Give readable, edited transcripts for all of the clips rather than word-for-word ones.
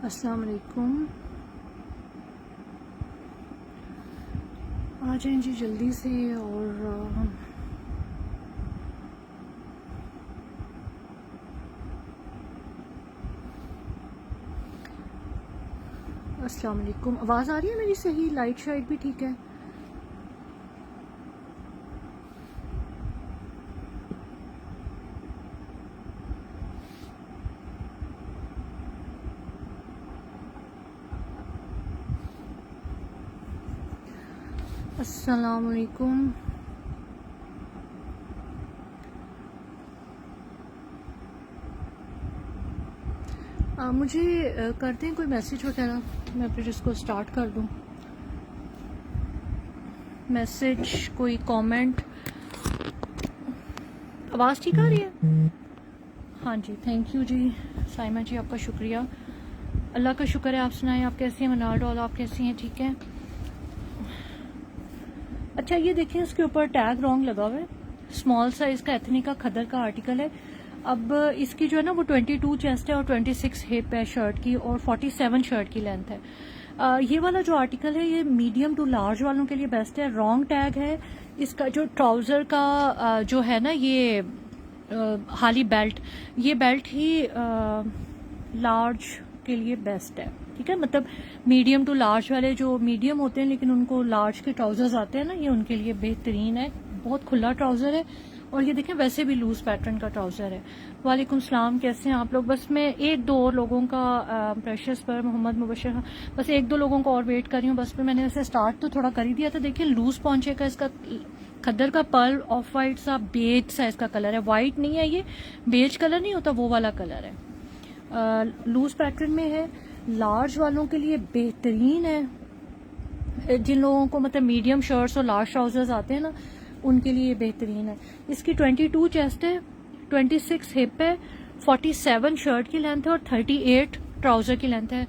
अस्सलाम वालेकुम। आ जाएं जी जल्दी से। और अस्सलाम वालेकुम। आवाज़ आ रही है मेरी सही? लाइट शाइट भी ठीक है? अस्सलाम वालेकुम। मुझे करते हैं कोई मैसेज वगैरह, मैं फिर इसको स्टार्ट कर दूं। मैसेज, कोई कमेंट। आवाज़ ठीक आ रही है? हाँ जी, थैंक यू जी साइमा जी, आपका शुक्रिया। अल्लाह का शुक्र है। आप सुनाएं, आप कैसी हैं? मनाल डॉल, आप कैसी हैं? ठीक है। अच्छा, ये देखिए इसके ऊपर टैग रॉन्ग लगा हुआ है। स्मॉल साइज का एथनिका खदर का आर्टिकल है। अब इसकी जो है ना वो 22 चेस्ट है और 26 हिप है शर्ट की, और 47 शर्ट की लेंथ है। ये वाला जो आर्टिकल है ये मीडियम टू लार्ज वालों के लिए बेस्ट है। रॉन्ग टैग है इसका। जो ट्राउजर का जो है ना ये हाली बेल्ट, ये बेल्ट ही लार्ज के लिए बेस्ट है। ठीक है, मतलब मीडियम टू लार्ज वाले जो मीडियम होते हैं लेकिन उनको लार्ज के ट्राउजर्स आते हैं ना, ये उनके लिए बेहतरीन है। बहुत खुला ट्राउजर है और ये देखें वैसे भी लूज पैटर्न का ट्राउजर है। वालेकुम सलाम, कैसे हैं आप लोग? बस मैं एक दो और लोगों का प्रेशर्स पर मोहम्मद मुबशर, बस एक दो लोगों को और वेट कर रही हूँ। बस पे मैंने ऐसे स्टार्ट तो थोड़ा कर ही दिया था। देखिए लूज पहुंचे का इसका खद्दर का पर्ल ऑफ वाइट सा बेज सा इसका कलर है। वाइट नहीं है, ये बेज कलर नहीं होता वो वाला कलर है। लूज पैटर्न में है, लार्ज वालों के लिए बेहतरीन है। जिन लोगों को मतलब मीडियम शर्ट्स और लार्ज ट्राउजर्स आते हैं ना, उनके लिए बेहतरीन है। इसकी 22 चेस्ट है, 26 हिप है, 47 शर्ट की लेंथ है और 38 ट्राउजर की लेंथ है।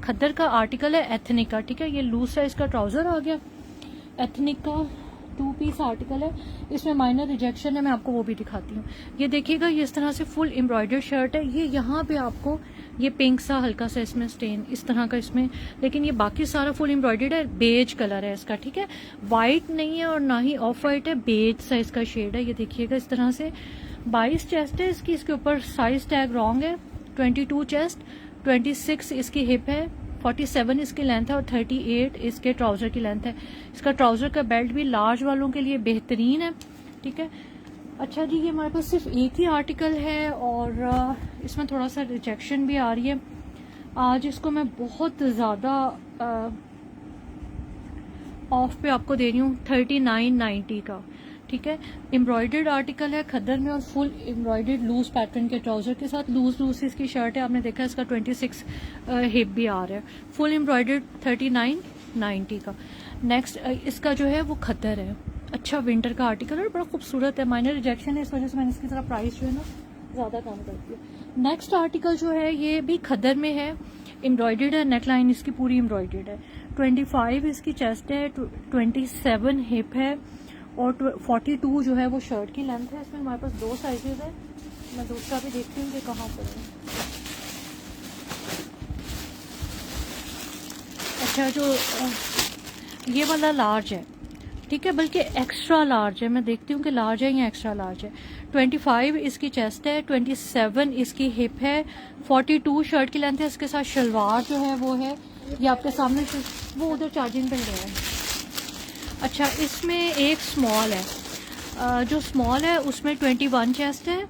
खद्दर का आर्टिकल है एथनिका। ठीक है, ये लूज साइज का ट्राउजर आ गया। एथनिका 2 पीस आर्टिकल है, इसमें माइनर रिजेक्शन है, मैं आपको वो भी दिखाती हूँ। ये देखिएगा, ये इस तरह से फुल एम्ब्रॉयडर्ड शर्ट है। ये यहाँ पे आपको ये पिंक सा हल्का सा इसमें स्टेन इस तरह का इसमें, लेकिन ये बाकी सारा फुल एम्ब्रॉयडर्ड है। बेज कलर है इसका। ठीक है, वाइट नहीं है और ना ही ऑफ वाइट है, बेज सा इसका शेड है। ये देखिएगा इस तरह से 22 चेस्ट है इसकी। इसके ऊपर साइज टैग रॉन्ग है। 22 चेस्ट, 26 इसकी हिप है, 47 इसकी लेंथ है और 38 इसके ट्राउजर की लेंथ है। इसका ट्राउजर का बेल्ट भी लार्ज वालों के लिए बेहतरीन है। ठीक है। अच्छा जी, ये हमारे पास सिर्फ एक ही आर्टिकल है और इसमें थोड़ा सा रिजेक्शन भी आ रही है। आज इसको मैं बहुत ज़्यादा ऑफ पे आपको दे रही हूँ, 39.90 का। ठीक है, एम्ब्रॉयडर्ड आर्टिकल है खद्दर में और फुल एम्ब्रॉयडर्ड लूज पैटर्न के ट्राउजर के साथ लूज लूज इसकी शर्ट है। आपने देखा इसका 26 हिप भी आ रहा है। फुल एम्ब्रॉयडर्ड 39.90 का। नेक्स्ट इसका जो है वो खद्दर है। अच्छा विंटर का आर्टिकल है, बड़ा खूबसूरत है। माइनर रिजेक्शन है, इस वजह से मैंने इसकी तरह प्राइस जो है ना ज़्यादा कम कर दिया। नेक्स्ट आर्टिकल जो है ये भी खद्दर में है, एम्ब्रॉयडर्ड है। नेकलाइन इसकी पूरी एम्ब्रॉयडर्ड है। 25 इसकी चेस्ट है, 27 हिप है और 42 जो है वो शर्ट की लेंथ है। इसमें हमारे पास 2 साइजेस है। मैं दूसरा भी देखती हूँ कि कहाँ पर है। अच्छा, जो ये वाला लार्ज है, ठीक है, बल्कि एक्स्ट्रा लार्ज है। मैं देखती हूँ कि लार्ज है या एक्स्ट्रा लार्ज है। 25 इसकी चेस्ट है, 27 इसकी हिप है, 42 शर्ट की लेंथ है। इसके साथ शलवार जो है वो है, ये आपके सामने वो उधर चार्जिंग पे गया है। अच्छा, इसमें एक स्मॉल है। जो स्मॉल है उसमें 21 चेस्ट है,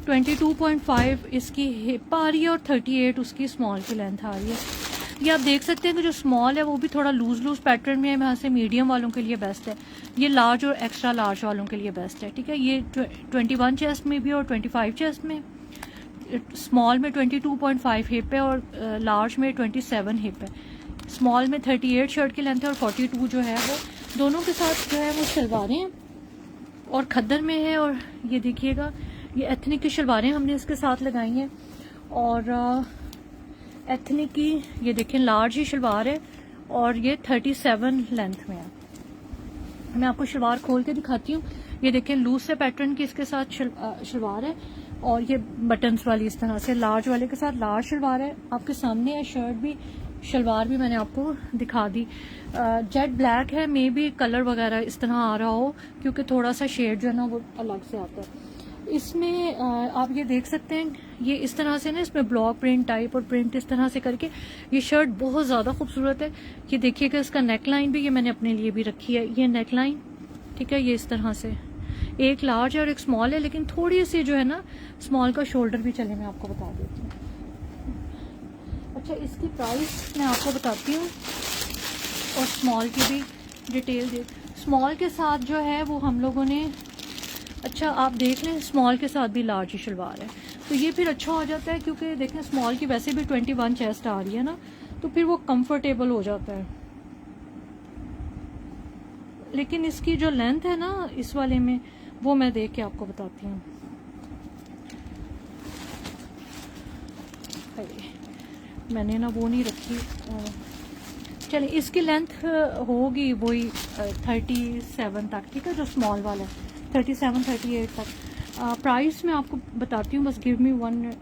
22.5 इसकी हिप आ रही है और 38 उसकी स्मॉल की लेंथ आ रही है। ये आप देख सकते हैं कि जो स्मॉल है वो भी थोड़ा लूज लूज पैटर्न में है। यहाँ से मीडियम वालों के लिए बेस्ट है। ये लार्ज और एक्स्ट्रा लार्ज वालों के लिए बेस्ट है। ठीक है, ये 21 चेस्ट में भी और 25 चेस्ट में। स्मॉल में 22.5 हिप है और लार्ज में 27 हिप है। स्मॉल में 38 शर्ट की लेंथ है और 42 जो है वो दोनों के साथ जो है वो शलवारें हैं और खद्दर में है। और ये देखिएगा, ये एथनिक की शलवारें हमने इसके साथ लगाई हैं और एथनिक की ये देखें लार्ज ही शलवार है और ये 37 लेंथ में है। मैं आपको शलवार खोल के दिखाती हूँ। ये देखें लूज से पैटर्न की इसके साथ शलवार है और ये बटन्स वाली इस तरह से लार्ज वाले के साथ लार्ज शलवार है, आपके सामने है शर्ट भी, शलवार भी मैंने आपको दिखा दी। जेट ब्लैक है, मे बी कलर वगैरह इस तरह आ रहा हो क्योंकि थोड़ा सा शेड जो है ना वो अलग से आता है। इसमें आप ये देख सकते हैं, ये इस तरह से ना इसमें ब्लॉक प्रिंट टाइप और प्रिंट इस तरह से करके ये शर्ट बहुत ज़्यादा खूबसूरत है। ये देखिएगा इसका नेक लाइन भी ये मैंने अपने लिए भी रखी है, ये नेक लाइन, ठीक है, ये इस तरह से एक लार्ज है और एक स्मॉल है, लेकिन थोड़ी सी जो है ना स्मॉल का शोल्डर भी चले, मैं आपको बता देती हूँ। अच्छा, इसकी प्राइस मैं आपको बताती हूँ और स्मॉल की भी डिटेल दे। स्मॉल के साथ जो है वो हम लोगों ने, अच्छा आप देख लें, स्मॉल के साथ भी लार्ज ही शलवार है, तो ये फिर अच्छा हो जाता है क्योंकि देखें स्मॉल की वैसे भी 21 चेस्ट आ रही है ना, तो फिर वो कंफर्टेबल हो जाता है। लेकिन इसकी जो लेंथ है ना इस वाले में, वो मैं देख के आपको बताती हूँ। मैंने ना वो नहीं रखी, चलिए इसकी लेंथ होगी वही 37 तक, ठीक है, जो स्मॉल वाला है 37 38 तक। प्राइस मैं आपको बताती हूँ, बस गिव मी वन।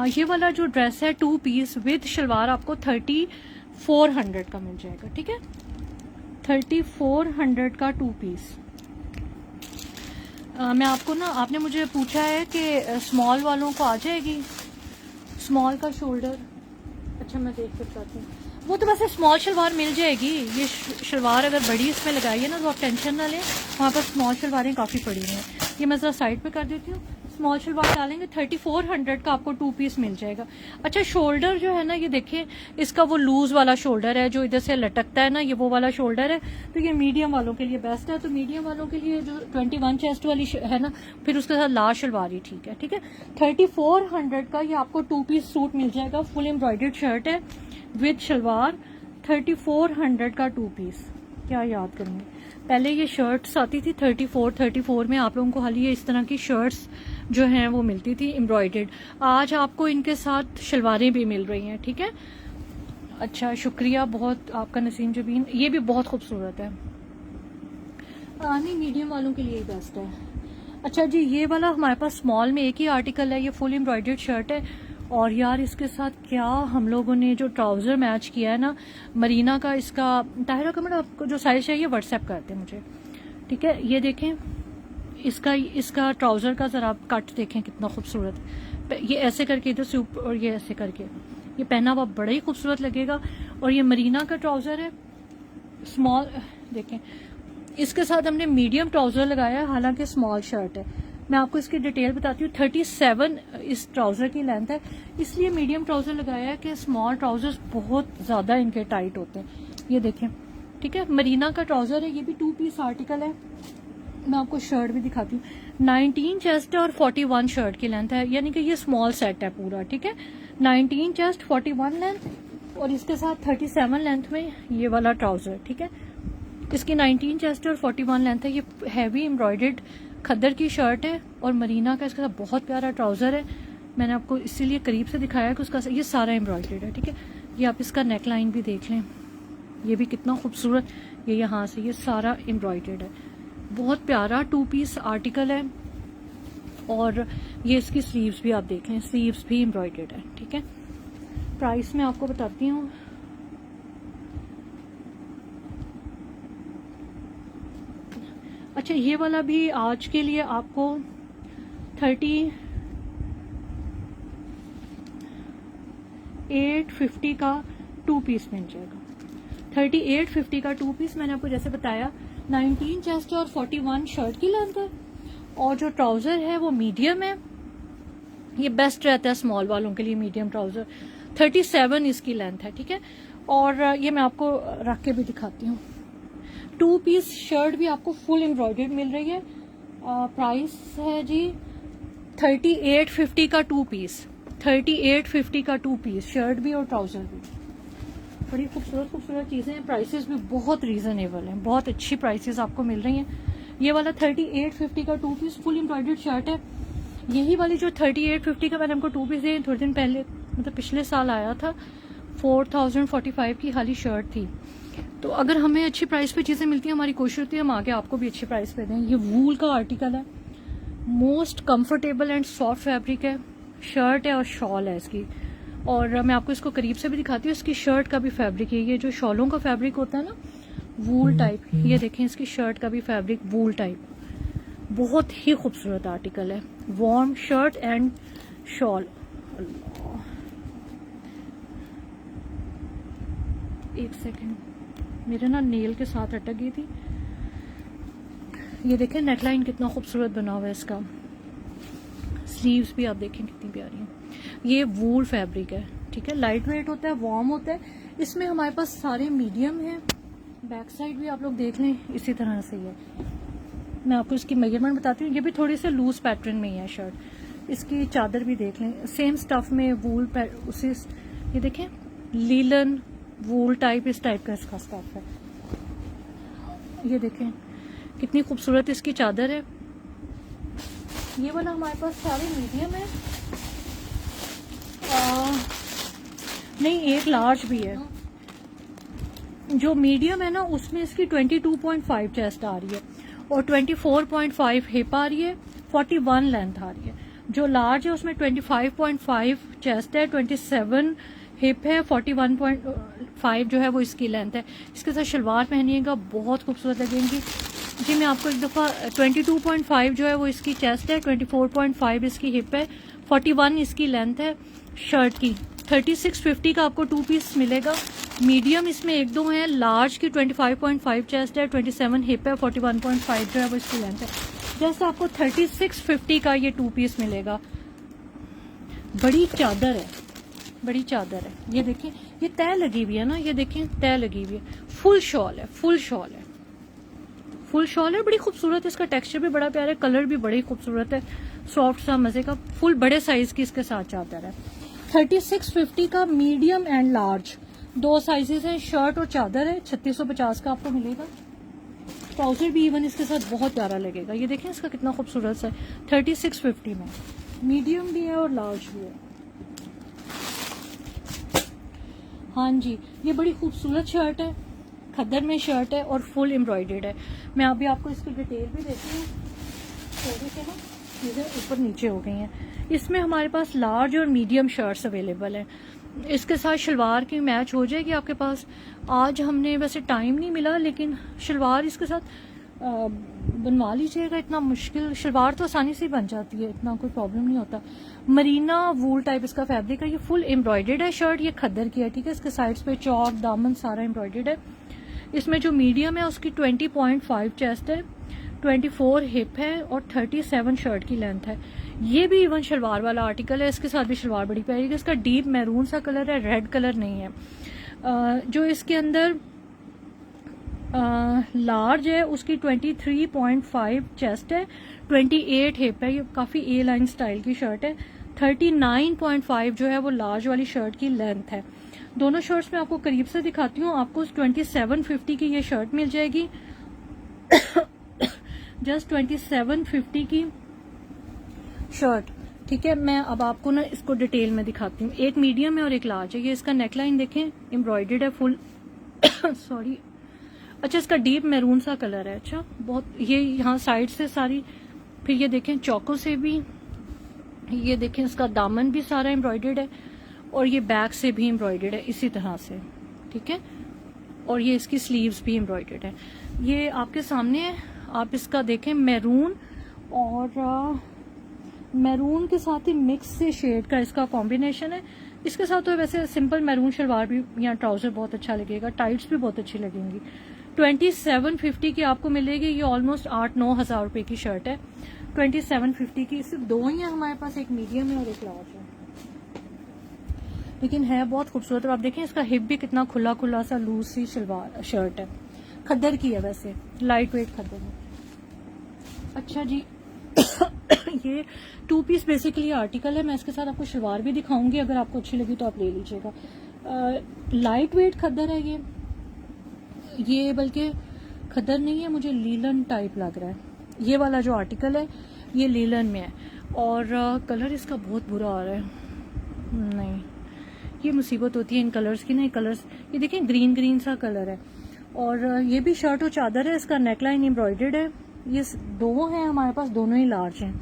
ये वाला जो ड्रेस है 2 पीस विद शलवार आपको 3400 का मिल जाएगा, ठीक है, 3400 का 2 पीस। मैं आपको ना, आपने मुझे पूछा है कि स्मॉल वालों को आ जाएगी स्मॉल का शोल्डर। अच्छा मैं देख कर बताती हूँ, वो तो वैसे स्मॉल शलवार मिल जाएगी। ये शलवार अगर बड़ी इसमें लगाई है ना तो आप टेंशन ना लें, वहाँ पर स्मॉल शलवारें काफ़ी पड़ी हैं। ये मैं ज़रा साइड पे कर देती हूँ, स्मॉल शलवार डालेंगे 3400 का आपको 2 पीस मिल जाएगा। अच्छा शोल्डर जो है ना, ये देखिए इसका वो लूज वाला शोल्डर है जो इधर से लटकता है ना, ये वो वाला शोल्डर है, तो ये मीडियम वालों के लिए बेस्ट है। तो मीडियम वालों के लिए जो 21 चेस्ट वाली है ना, फिर उसके साथ लार्ज शलवार ही ठीक है, ठीक है। 3400 का ये आपको 2 पीस सूट मिल जाएगा, फुल एम्ब्रॉयडर्ड शर्ट है विद शलवार, 3400 का 2 पीस। क्या याद करेंगे, पहले ये शर्ट्स आती थी 34 में, आप लोगों को हाल ये इस तरह की शर्ट्स जो हैं वो मिलती थी एम्ब्रॉयडर्ड। आज आपको इनके साथ शलवारें भी मिल रही हैं, ठीक है। अच्छा शुक्रिया बहुत आपका नसीम जबीन, ये भी बहुत खूबसूरत है। नहीं मीडियम वालों के लिए ही बेस्ट है। अच्छा जी, ये वाला हमारे पास स्मॉल में एक ही आर्टिकल है, ये फुल एम्ब्रॉयडर्ड शर्ट है। और यार इसके साथ क्या हम लोगों ने जो ट्राउज़र मैच किया है ना मरीना का, इसका ताहिरा कमेंट आपको जो साइज चाहिए व्हाट्सएप करते हैं मुझे, ठीक है। ये देखें इसका ट्राउज़र का ज़रा आप कट देखें कितना खूबसूरत, ये ऐसे करके इधर से ऊपर और ये ऐसे करके, ये पहना हुआ बड़ा ही खूबसूरत लगेगा। और ये मरीना का ट्राउज़र है स्मॉल, देखें इसके साथ हमने मीडियम ट्राउज़र लगाया है, हालांकि स्मॉल शर्ट है। मैं आपको इसकी डिटेल बताती हूँ, 37 इस ट्राउज़र की लेंथ है, इसलिए मीडियम ट्राउज़र लगाया है कि स्मॉल ट्राउज़र्स बहुत ज़्यादा इनके टाइट होते हैं। ये देखें, ठीक है, मरीना का ट्राउज़र है, ये भी 2 पीस आर्टिकल है। मैं आपको शर्ट भी दिखाती हूँ, 19 चेस्ट और 41 शर्ट की लेंथ है, यानी कि ये स्मॉल सेट है पूरा, ठीक है। 19 चेस्ट 41 लेंथ और इसके साथ 37 लेंथ में ये वाला ट्राउज़र, ठीक है। इसकी 19 चेस्ट और 41 लेंथ है। ये हैवी एम्ब्रॉयडर्ड खद्दर की शर्ट है और मरीना का इसके साथ बहुत प्यारा ट्राउज़र है। मैंने आपको इसीलिए करीब से दिखाया कि उसका ये सारा एम्ब्रॉयडर्ड है, ठीक है। ये आप इसका नेक लाइन भी देख लें, ये भी कितना खूबसूरत, ये यहाँ से ये सारा एम्ब्रॉयडर्ड है, बहुत प्यारा 2 पीस आर्टिकल है। और ये इसकी स्लीव्स भी आप देख लें, स्लीव्स भी एम्ब्रॉयडर्ड है, ठीक है। प्राइस मैं आपको बताती हूँ, अच्छा ये वाला भी आज के लिए आपको 3850 का 2 पीस मिल जाएगा। 3850 का 2 पीस, मैंने आपको जैसे बताया 19 चेस्ट और 41 शर्ट की लेंथ है और जो ट्राउज़र है वो मीडियम है। ये बेस्ट रहता है स्मॉल वालों के लिए, मीडियम ट्राउज़र। 37 इसकी लेंथ है, ठीक है। और ये मैं आपको रख के भी दिखाती हूँ, 2 पीस शर्ट भी आपको फुल एम्ब्रॉयडर्ड मिल रही है। प्राइस है जी 3850 का 2 पीस, 3850 का 2 पीस, शर्ट भी और ट्राउज़र भी। बड़ी खूबसूरत खूबसूरत चीज़ें हैं, प्राइसेस भी बहुत रीज़नेबल हैं, बहुत अच्छी प्राइसेस आपको मिल रही हैं। ये वाला 3850 का 2 पीस फुल एम्ब्रॉयडर्ड शर्ट है। यही वाली जो 3850 का मैंने हमको 2 पीस दिए थोड़े दिन पहले, मतलब पिछले साल आया था, 4045 की खाली शर्ट थी। तो अगर हमें अच्छी प्राइस पे चीज़ें मिलती हैं, हमारी कोशिश होती है हम आगे आपको भी अच्छी प्राइस पे दें। ये वूल का आर्टिकल है, most comfortable and soft fabric है, शर्ट है और शॉल है इसकी। और मैं आपको इसको करीब से भी दिखाती हूँ, इसकी शर्ट का भी फैब्रिक है, ये जो शॉलों का फैब्रिक होता है ना वूल टाइप, ये देखें इसकी शर्ट का भी फैब्रिक वूल टाइप, बहुत ही खूबसूरत आर्टिकल है, वार्म शर्ट एंड शॉल। एक सेकेंड, मेरे ना नेल के साथ अटक गई थी। ये देखें नेकलाइन कितना खूबसूरत बना हुआ है इसका, स्लीव्स भी आप देखें कितनी प्यारी है। ये वूल फैब्रिक है, ठीक है, लाइट वेट होता है, वार्म होता है। इसमें हमारे पास सारे मीडियम है, बैक साइड भी आप लोग देख लें इसी तरह से है। मैं आपको इसकी मेजरमेंट बताती हूँ, ये भी थोड़ी से लूज पैटर्न में ही है शर्ट। इसकी चादर भी देख लें, सेम स्टफ में वूल उसी, ये देखें लीलन वूल टाइप, इस टाइप का इसका स्टफ है। ये देखें कितनी खूबसूरत इसकी चादर है। ये वाला हमारे पास सारे मीडियम है, नहीं एक लार्ज भी है। जो मीडियम है ना उसमें इसकी 22.5 चेस्ट आ रही है और 24.5 हिप आ रही है, 41 लेंथ आ रही है। जो लार्ज है उसमें 25.5 चेस्ट है, 27 हिप है, 41.5 जो है वो इसकी लेंथ है। इसके साथ शलवार पहनिएगा बहुत खूबसूरत लगेंगी जी। मैं आपको एक दफ़ा 22.5 जो है वो इसकी चेस्ट है, 24.5 इसकी हिप है, 41 इसकी लेंथ है शर्ट की। 3650 का आपको 2 पीस मिलेगा। मीडियम इसमें एक दो हैं, लार्ज की 25.5 चेस्ट है, 27 हिप है, 41.5 जो है वो इसकी लेंथ है। जैसे आपको 3650 का ये 2 पीस मिलेगा। बड़ी चादर है, बड़ी चादर है। ये देखिए ये तय लगी हुई है ना, ये देखें तय लगी हुई है। फुल शॉल है, फुल शॉल है, फुल शॉल है, बड़ी खूबसूरत है। इसका टेक्सचर भी बड़ा प्यारा है, कलर भी बड़ी खूबसूरत है, सॉफ्ट सा मजे का। फुल बड़े साइज की इसके साथ चादर है। 3650 का मीडियम एंड लार्ज 2 साइजेस हैं, शर्ट और चादर है। 3650 का आपको मिलेगा। ट्राउजर भी इवन इसके साथ बहुत प्यारा लगेगा। ये देखें इसका कितना खूबसूरत सा है। 3650 में मीडियम भी है और लार्ज भी है। हाँ जी, ये बड़ी खूबसूरत शर्ट है, खद्दर में शर्ट है और फुल एम्ब्रॉयडर्ड है। मैं अभी आपको इसकी डिटेल भी देती हूँ। थोड़ी से ना चीज़ें ऊपर नीचे हो गई हैं। इसमें हमारे पास लार्ज और मीडियम शर्ट्स अवेलेबल हैं। इसके साथ शलवार की मैच हो जाएगी आपके पास। आज हमने वैसे टाइम नहीं मिला, लेकिन शलवार इसके साथ बनवा लीजिएगा। इतना मुश्किल शलवार तो आसानी से बन जाती है, इतना कोई प्रॉब्लम नहीं होता। मरीना वूल टाइप इसका फैब्रिक है। ये फुल एम्ब्रॉयडर्ड है शर्ट, ये खद्दर की है, ठीक है। इसके साइड्स पे चौक दामन सारा एम्ब्रॉयडर्ड है। इसमें जो मीडियम है उसकी 20.5 चेस्ट है, 24 हिप है और 37 शर्ट की लेंथ है। ये भी इवन शलवार वाला आर्टिकल है, इसके साथ भी शलवार बड़ी प्यारी है। इसका डीप मैरून सा कलर है, रेड कलर नहीं है। जो इसके अंदर लार्ज है उसकी 23.5 चेस्ट है, 28 हिप है। ये काफ़ी ए लाइन स्टाइल की शर्ट है। 39.5 जो है वो लार्ज वाली शर्ट की लेंथ है। दोनों शर्ट्स में आपको करीब से दिखाती हूँ। आपको 2750 की ये शर्ट मिल जाएगी। जस्ट 2750 की शर्ट, ठीक है। मैं अब आपको ना इसको डिटेल में दिखाती हूँ। एक मीडियम है और एक लार्ज है। ये इसका नेकलाइन देखें, एम्ब्रॉयडर्ड है फुल। सॉरी, अच्छा इसका डीप मैरून सा कलर है। अच्छा बहुत, ये यहाँ साइड से सारी, फिर ये देखें चौकों से भी, ये देखें इसका दामन भी सारा एम्ब्रॉयडर्ड है और ये बैक से भी एम्ब्रॉयडर्ड है इसी तरह से, ठीक है। और ये इसकी स्लीव्स भी एम्ब्रॉयडर्ड है। ये आपके सामने है, आप इसका देखें मैरून और मैरून के साथ ही मिक्स से शेड का इसका कॉम्बिनेशन है। इसके साथ तो वैसे सिंपल मैरून शलवार भी या ट्राउजर बहुत अच्छा लगेगा, टाइट्स भी बहुत अच्छी लगेंगी। 2750 की आपको मिलेगी। ये ऑलमोस्ट 8-9 हज़ार रुपए की शर्ट है। 2750 की। सिर्फ दो ही है हमारे पास, एक मीडियम है और एक लार्ज है, लेकिन है बहुत खूबसूरत। और आप देखें इसका हिप भी कितना खुला खुला सा लूज सी शलवार शर्ट है, खद्दर की है, वैसे लाइट वेट खद्दर है। अच्छा जी, ये 2 पीस बेसिकली आर्टिकल है। मैं इसके साथ आपको शलवार भी दिखाऊंगी, अगर आपको अच्छी लगी तो आप ले लीजिएगा। लाइट वेट खद्दर है ये बल्कि खद्दर नहीं है, मुझे लीलन टाइप लग रहा है। ये वाला जो आर्टिकल है ये लीलन में है और कलर इसका बहुत बुरा आ रहा है। नहीं, ये मुसीबत होती है इन कलर्स की ना, ये कलर्स, ये देखें ग्रीन ग्रीन सा कलर है। और ये भी शर्ट और चादर है, इसका नेकलाइन एम्ब्रॉयडर्ड है। ये दो हैं हमारे पास, दोनों ही लार्ज हैं।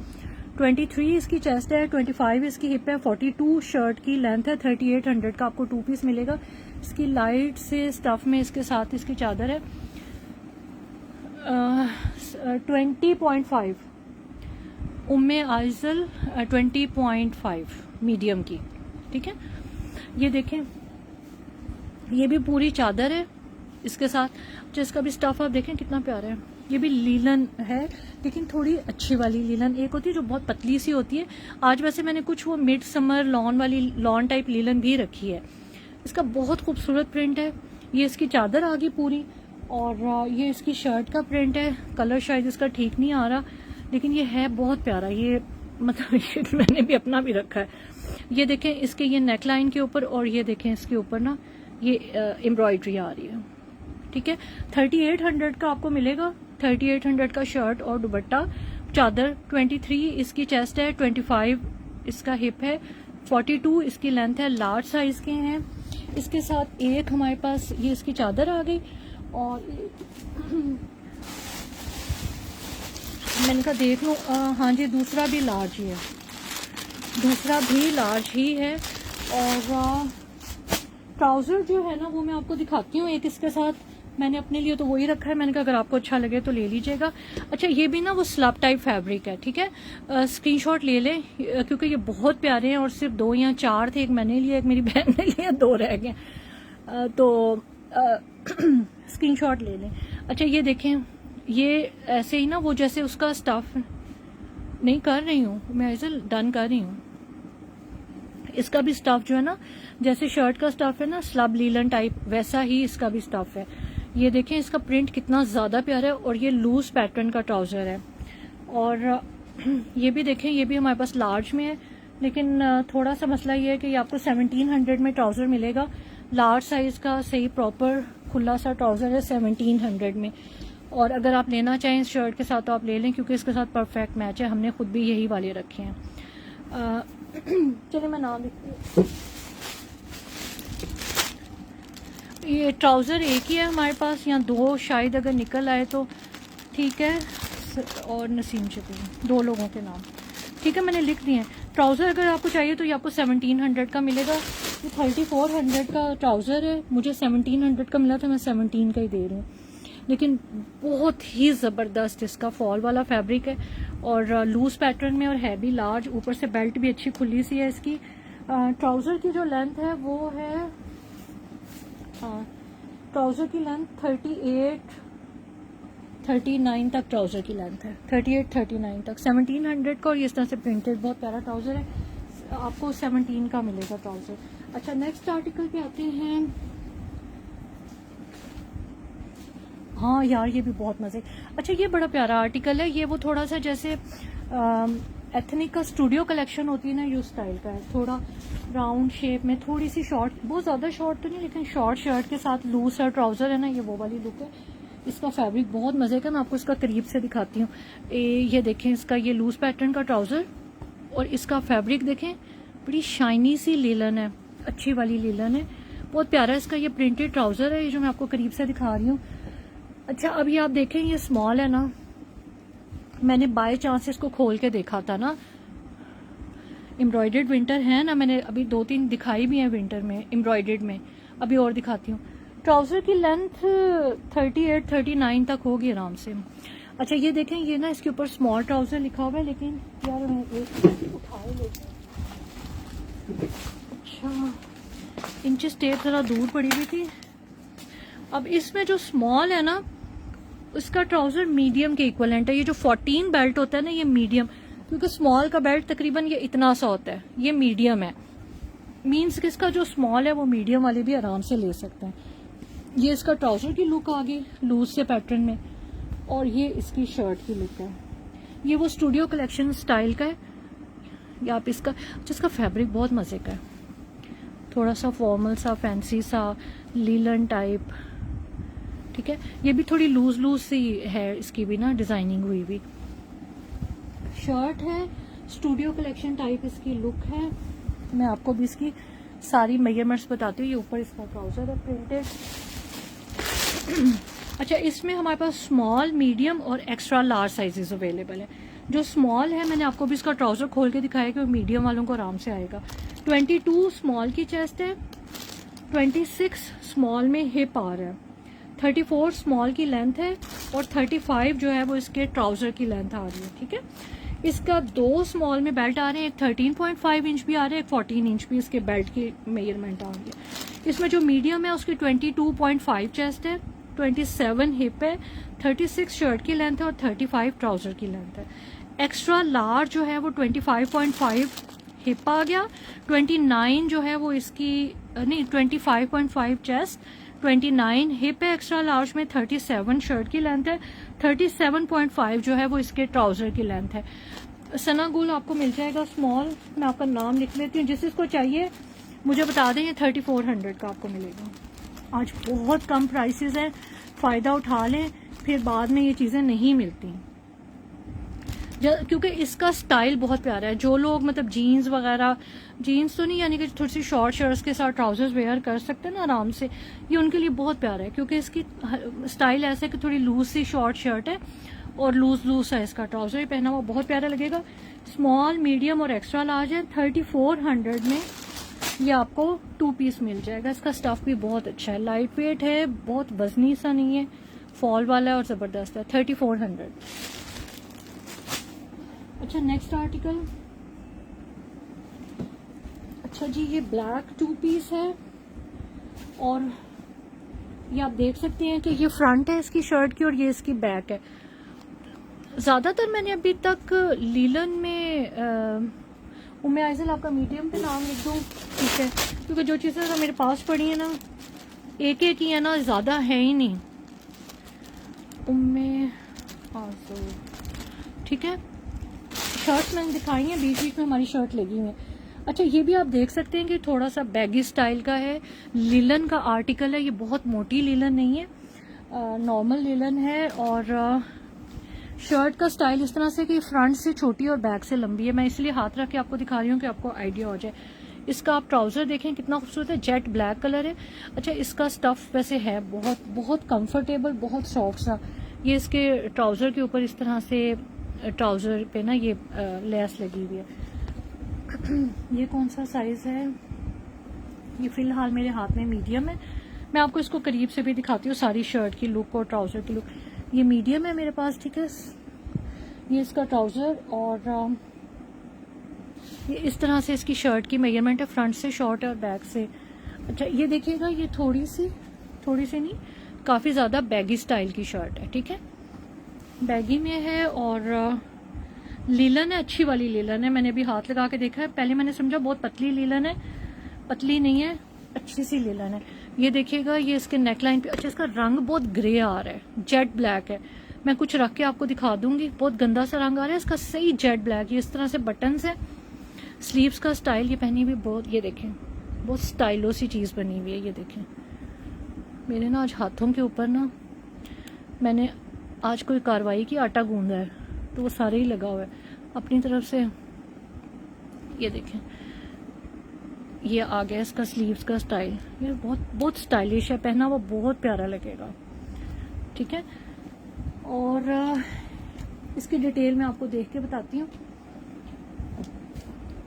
23 इसकी चेस्ट है, 25 इसकी हिप है, 42 शर्ट की लेंथ है, 3800 का आपको 2 पीस मिलेगा। इसकी लाइट से स्टफ में इसके साथ इसकी चादर है। 20.5 उम्मे आइजल 20.5 मीडियम की, ठीक है। ये देखें, ये भी पूरी चादर है इसके साथ, जिसका भी स्टफ आप देखें कितना प्यारा है। ये भी लीलन है, लेकिन थोड़ी अच्छी वाली लीलन। एक होती है जो बहुत पतली सी होती है, आज वैसे मैंने कुछ वो मिड समर लॉन वाली लॉन टाइप लीलन भी रखी है। इसका बहुत खूबसूरत प्रिंट है। ये इसकी चादर आ गई पूरी, और ये इसकी शर्ट का प्रिंट है। कलर शायद इसका ठीक नहीं आ रहा, लेकिन ये है बहुत प्यारा। ये मतलब ये मैंने भी अपना भी रखा है। ये देखें इसके ये नेकलाइन के ऊपर, और ये देखें इसके ऊपर ना ये एम्ब्रॉयडरी आ रही है, ठीक है। 3800 का आपको मिलेगा, 3800 का शर्ट और दुपट्टा चादर। 23 इसकी चेस्ट है, 25 इसका हिप है, 42 इसकी लेंथ है, लार्ज साइज के हैं। इसके साथ एक हमारे पास ये इसकी चादर आ गई, और मैंने कहा देख लूँ, हाँ जी दूसरा भी लार्ज ही है, दूसरा भी लार्ज ही है। और ट्राउजर जो है ना वो मैं आपको दिखाती हूँ। एक इसके साथ मैंने अपने लिए तो वही रखा है, मैंने कहा अगर आपको अच्छा लगे तो ले लीजिएगा। अच्छा ये भी ना वो स्लब टाइप फैब्रिक है, ठीक है। स्क्रीनशॉट ले लें क्योंकि ये बहुत प्यारे हैं, और सिर्फ 2 या 4 थे। एक मैंने लिया, एक मेरी बहन ने लिया, 2 रह गए, तो स्क्रीनशॉट ले लें। अच्छा ये देखें, ये ऐसे ही ना वो जैसे उसका स्टफ नहीं कर रही हूँ मैं, ऐसे डन कर रही हूँ। इसका भी स्टफ जो है ना जैसे शर्ट का स्टफ है ना स्लब लीलन टाइप, वैसा ही इसका भी स्टफ है। ये देखें इसका प्रिंट कितना ज्यादा प्यारा है, और ये लूज पैटर्न का ट्राउजर है। और ये भी देखें, ये भी हमारे पास लार्ज में है, लेकिन थोड़ा सा मसला ये है कि ये आपको 1700 में ट्राउजर मिलेगा। लार्ज साइज का सही प्रॉपर खुला सा ट्राउजर है 1700 में। और agar आप लेना चाहें इस शर्ट के साथ तो आप ले लें, क्योंकि इसके साथ परफेक्ट मैच है। हमने खुद भी यही वाले रखे हैं। चलिए मैं नाम लिखती हूँ। ये ट्राउज़र एक ही है हमारे पास, या 2 शायद अगर निकल आए तो ठीक है। और नसीम शबीर, 2 लोगों के नाम, ठीक है, मैंने लिख दिए हैं। ट्राउज़र अगर आपको चाहिए तो ये आपको 1700 का मिलेगा। ये 3400 का ट्राउज़र है, मुझे 1700 का मिला था, मैं 17 का ही दे रही हूँ। लेकिन बहुत ही ज़बरदस्त इसका फॉल वाला फैब्रिक है, और लूज पैटर्न में, और है भी लार्ज। ऊपर से बेल्ट भी अच्छी खुली सी है इसकी। ट्राउज़र की जो लेंथ है वो है, ट्राउज़र की लेंथ 39 तक ट्राउज़र की लेंथ है, 39 तक, 1700 का। और ये इस तरह से प्रिंटेड बहुत प्यारा ट्राउज़र है, आपको 17 का मिलेगा ट्राउज़र। अच्छा नेक्स्ट आर्टिकल पे आते हैं। हाँ यार ये भी बहुत मजे। अच्छा ये बड़ा प्यारा आर्टिकल है, ये वो थोड़ा सा जैसे एथनिक का स्टूडियो कलेक्शन होती है ना, यू स्टाइल का है, थोड़ा राउंड शेप में, थोड़ी सी शॉर्ट, बहुत ज्यादा शॉर्ट तो नहीं, लेकिन शॉर्ट शर्ट के साथ लूज सा ट्राउजर है ना, ये वो वाली लुक है। इसका फैब्रिक बहुत मजे का, मैं आपको इसका करीब से दिखाती हूँ। ये देखें, इसका ये लूज पैटर्न का ट्राउजर, और इसका फैब्रिक देखें, बड़ी शाइनी सी लीलन है, अच्छी वाली लीलन है, बहुत प्यारा। इसका ये प्रिंटेड ट्राउजर है, ये जो मैं आपको करीब से दिखा रही हूँ। अच्छा अभी आप देखें, ये स्मॉल है ना, मैंने बाय चांस इसको खोल के देखा था ना। एम्ब्रॉयडर्ड विंटर है ना, मैंने अभी 2-3 दिखाई भी हैं विंटर में एम्ब्रॉयडर्ड में, अभी और दिखाती हूँ। ट्राउजर की लेंथ 38-39 तक होगी आराम से। अच्छा ये देखें, ये ना इसके ऊपर स्मॉल ट्राउजर लिखा हुआ है, लेकिन यार मैं एक उठाए लेते हैं। अच्छा इंचेस टेप जरा दूर पड़ी हुई थी। अब इसमें जो स्मॉल है ना, उसका ट्राउजर मीडियम के इक्वलेंट है। ये जो 14 बेल्ट होता है ना, ये मीडियम, क्योंकि स्मॉल का बेल्ट तकरीबन ये इतना सा होता है, ये मीडियम है। मीन्स कि इसका जो स्मॉल है वो मीडियम वाले भी आराम से ले सकते हैं। ये इसका ट्राउजर की लुक आ गई लूज से पैटर्न में, और ये इसकी शर्ट की लुक है। ये वो स्टूडियो कलेक्शन स्टाइल का है। ये आप इसका, जिसका फैब्रिक बहुत मजे का है, थोड़ा सा फॉर्मल सा, फैंसी सा, लीलन टाइप, ठीक है। ये भी थोड़ी लूज लूज सी है, इसकी भी ना डिजाइनिंग हुई हुई शर्ट है, स्टूडियो कलेक्शन टाइप इसकी लुक है। मैं आपको भी इसकी सारी मेजरमेंट्स बताती हूँ। ये ऊपर इसका ट्राउजर है प्रिंटेड। अच्छा, इसमें हमारे पास स्मॉल, मीडियम और एक्स्ट्रा लार्ज साइजेस अवेलेबल है। जो स्मॉल है, मैंने आपको भी इसका ट्राउजर खोल के दिखाया कि वो मीडियम वालों को आराम से आएगा। 22 स्मॉल की चेस्ट है, 26 स्मॉल में हिप आ रहा है, 34 स्मॉल की लेंथ है और 35 जो है वो इसके ट्राउजर की लेंथ आ रही है। ठीक है, इसका 2 स्मॉल में बेल्ट आ रहे हैं, एक 13.5 इंच भी आ रहा है, एक 14 इंच भी इसके बेल्ट की मेजरमेंट आ रही है। इसमें जो मीडियम है उसकी 22.5 चेस्ट है, 27 हिप है, 36 शर्ट की लेंथ है और 35 ट्राउजर की लेंथ है। एक्स्ट्रा लार्ज जो है वो 25.5 हिप आ गया, 29 जो है वो इसकी नहीं 25.5 चेस्ट, 29 हिप है एक्स्ट्रा लार्ज में, 37 शर्ट की लेंथ है, 37.5 जो है वो इसके ट्राउजर की लेंथ है। सना गुल आपको मिल जाएगा स्मॉल, मैं आपका नाम लिख लेती हूँ, जिस इसको चाहिए मुझे बता दें। ये 3400 का आपको मिलेगा। आज बहुत कम प्राइसेस हैं, फ़ायदा उठा लें, फिर बाद में ये चीज़ें नहीं मिलती क्योंकि इसका स्टाइल बहुत प्यारा है। जो लोग मतलब जीन्स वगैरह, जीन्स तो नहीं यानी कि थोड़ी सी शॉर्ट शर्ट्स के साथ ट्राउजर्स वेयर कर सकते हैं ना आराम से, ये उनके लिए बहुत प्यारा है क्योंकि इसकी स्टाइल ऐसे कि थोड़ी लूज सी शॉर्ट शर्ट है और लूज साइज का ट्राउजर ही पहना हुआ बहुत प्यारा लगेगा। स्मॉल, मीडियम और एक्स्ट्रा लार्ज है। 3400 में ये आपको 2 पीस मिल जाएगा। इसका स्टफ भी बहुत अच्छा है, लाइट वेट है, बहुत वजनी सा नहीं है, फॉल वाला है और जबरदस्त है। 3400। अच्छा, नेक्स्ट आर्टिकल। अच्छा जी, ये ब्लैक 2 पीस है और ये आप देख सकते हैं कि ये फ्रंट है इसकी शर्ट की और ये इसकी बैक है। ज्यादातर मैंने अभी तक लीलन में उम्मे आइजल आपका मीडियम पे नाम लिख दूं, ठीक है, क्योंकि जो चीज़ें मेरे पास पड़ी है ना एक ही है ना, ज़्यादा है ही नहीं। उम्मे आइजल, ठीक है। शर्ट मैंने दिखाई है, बीच बीच में हमारी शर्ट लगी हुई है। अच्छा, ये भी आप देख सकते हैं कि थोड़ा सा बैगी स्टाइल का है, लीलन का आर्टिकल है। ये बहुत मोटी लीलन नहीं है, नॉर्मल लीलन है और शर्ट का स्टाइल इस तरह से कि फ्रंट से छोटी और बैक से लंबी है। मैं इसलिए हाथ रख के आपको दिखा रही हूँ कि आपको आइडिया हो जाए। इसका आप ट्राउजर देखें कितना खूबसूरत है, जेट ब्लैक कलर है। अच्छा, इसका स्टफ वैसे है बहुत बहुत कंफर्टेबल, बहुत सॉफ्ट सा। ये इसके ट्राउजर के ऊपर इस तरह से ट्राउजर पे ना ये लेस लगी हुई है। ये कौन सा साइज है? ये फिलहाल मेरे हाथ में मीडियम है। मैं आपको इसको करीब से भी दिखाती हूँ, सारी शर्ट की लुक और ट्राउजर की लुक। ये मीडियम है मेरे पास, ठीक है। ये इसका ट्राउजर और ये इस तरह से इसकी शर्ट की मेजरमेंट है, फ्रंट से शॉर्ट है और बैक से। अच्छा, ये देखिएगा, ये थोड़ी सी नहीं, काफी ज्यादा बैगी स्टाइल की शर्ट है, ठीक है। बैगी में है और लीलन है, अच्छी वाली लीलन है। मैंने अभी हाथ लगा के देखा है, पहले मैंने समझा बहुत पतली लीलन है, पतली नहीं है, अच्छी सी लीलन है। ये देखिएगा, ये इसके नेकलाइन पे। अच्छा, इसका रंग बहुत ग्रे आ रहा है, जेट ब्लैक है। मैं कुछ रख के आपको दिखा दूंगी, बहुत गंदा सा रंग आ रहा है इसका, सही जेट ब्लैक। ये इस तरह से बटन्स है, स्लीव्स का स्टाइल, ये पहनी हुई बहुत, ये देखें बहुत स्टाइलो सी चीज बनी हुई है। ये देखें, मेरे ना आज हाथों के ऊपर ना मैंने आज कोई कार्रवाई की, आटा गूंदा है तो वो सारे ही लगा हुआ है अपनी तरफ से। ये देखें, ये आ गया इसका स्लीव्स का स्टाइल। ये बहुत स्टाइलिश है, पहना हुआ बहुत प्यारा लगेगा, ठीक है। और इसकी डिटेल मैं आपको देख के बताती हूँ।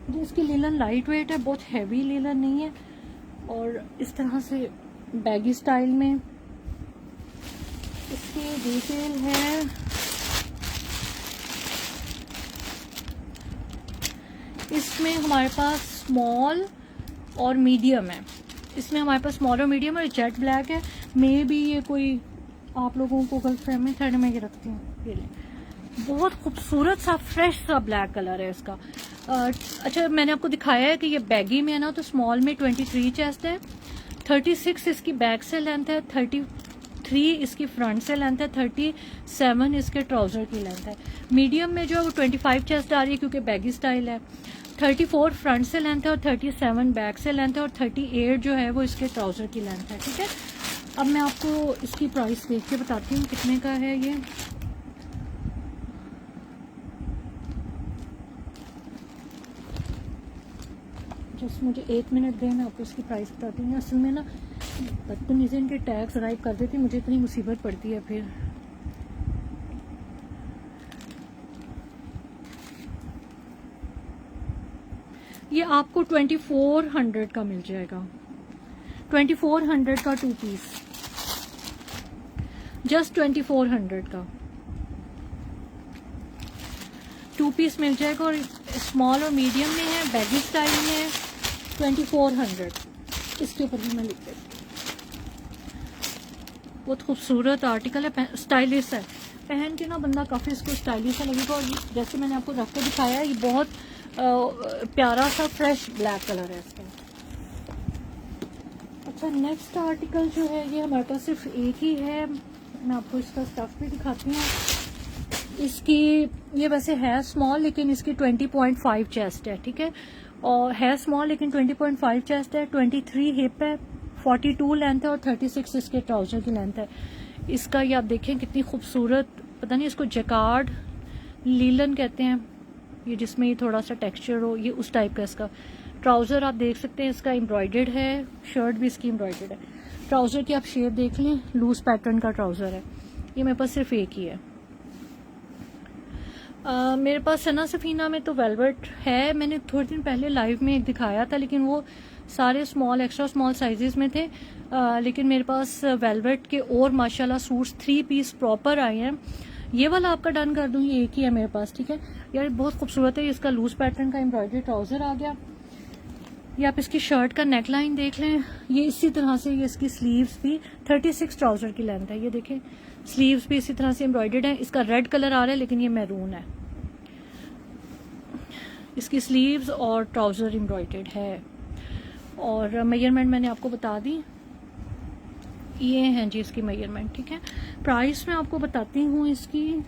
जो इसकी लीलन लाइट वेट है, बहुत हैवी लीलन नहीं है और इस तरह से बैगी स्टाइल में। इसकी डिटेल है, इसमें हमारे पास स्मॉल और मीडियम है। इसमें हमारे पास स्मॉल और मीडियम और जेट ब्लैक है। मे भी ये कोई आप लोगों को गर्लफ्रेंड में थर्ड में ये रखती हूँ। ये ले, बहुत खूबसूरत सा फ्रेश सा ब्लैक कलर है इसका। अच्छा, मैंने आपको दिखाया है कि ये बैगी में है ना, तो स्मॉल में 23 चेस्ट है, 36 इसकी बैक से लेंथ है, 33 इसकी फ्रंट से लेंथ है, 37 इसके ट्राउजर की लेंथ है। मीडियम में जो है वो 25 चेस्ट आ रही है क्योंकि बैगी स्टाइल है, 34 फ्रंट से लेंथ है और 37 बैक से लेंथ है और 38 जो है वो इसके ट्राउजर की लेंथ है, ठीक है। अब मैं आपको इसकी प्राइस देख के बताती हूँ कितने का है ये। जस्ट मुझे 1 मिनट दें, मैं आपको इसकी प्राइस बताती हूँ। असल में ना बदतमीजी इनके टैग्स अराइव कर देती, मुझे इतनी मुसीबत पड़ती है फिर। ये आपको 2400 का मिल जाएगा, 2400 का 2 पीस, जस्ट 2400 का 2 पीस मिल जाएगा। और स्मॉल और मीडियम में है, बैगी स्टाइल में है, 2400। इसके ऊपर भी मैं लिख देती हूँ। बहुत खूबसूरत आर्टिकल है, स्टाइलिश है, पहन के ना बंदा काफ़ी इसको स्टाइलिश सा लगेगा। और जैसे मैंने आपको रख के दिखाया है, ये बहुत प्यारा सा फ्रेश ब्लैक कलर है इसका। अच्छा, नेक्स्ट आर्टिकल जो है ये हमारे पास सिर्फ एक ही है, मैं आपको इसका स्टफ भी दिखाती हूँ। इसकी ये वैसे है स्मॉल, लेकिन इसकी 20.5 चेस्ट है, ठीक है, और है स्मॉल लेकिन 20.5 चेस्ट है, 23 हिप है, 42 लेंथ है और 36 इसके ट्राउजर की लेंथ है। इसका ये आप देखें कितनी खूबसूरत, पता नहीं इसको जैकार्ड लीलन कहते हैं, ये जिसमें ये थोड़ा सा टेक्सचर हो, ये उस टाइप का इसका ट्राउजर आप देख सकते हैं। इसका एम्ब्रॉयडर्ड है, शर्ट भी इसकी एम्ब्रॉयडर्ड है। ट्राउजर की आप शेप देख लें, लूज पैटर्न का ट्राउजर है। ये मेरे पास सिर्फ एक ही है। मेरे पास सना सफीना में तो वेलवेट है, मैंने थोड़े दिन पहले लाइव में एक दिखाया था, लेकिन वो सारे स्मॉल एक्स्ट्रा स्मॉल साइजेस में थे। लेकिन मेरे पास वेलवेट के और माशाल्लाह सूट्स 3 पीस प्रॉपर आए हैं। ये वाला आपका डन कर दूं, ये एक ही है मेरे पास, ठीक है यार, बहुत खूबसूरत है। इसका लूज पैटर्न का एम्ब्रॉयडरी ट्राउजर आ गया। ये आप इसकी शर्ट का नेक लाइन देख लें, ये इसी तरह से, ये इसकी स्लीव्स भी 36 ट्राउजर की लेंथ है। ये देखें स्लीव्स भी इसी तरह से एम्ब्रॉयडर्ड है। इसका रेड कलर आ रहा है लेकिन ये मैरून है। इसकी स्लीव्स और ट्राउजर एम्ब्रॉयडर्ड है। और मेजरमेंट मैंने आपको बता दी, ये हैं जी इसकी मेजरमेंट, ठीक है। प्राइस मैं आपको बताती हूँ इसकी।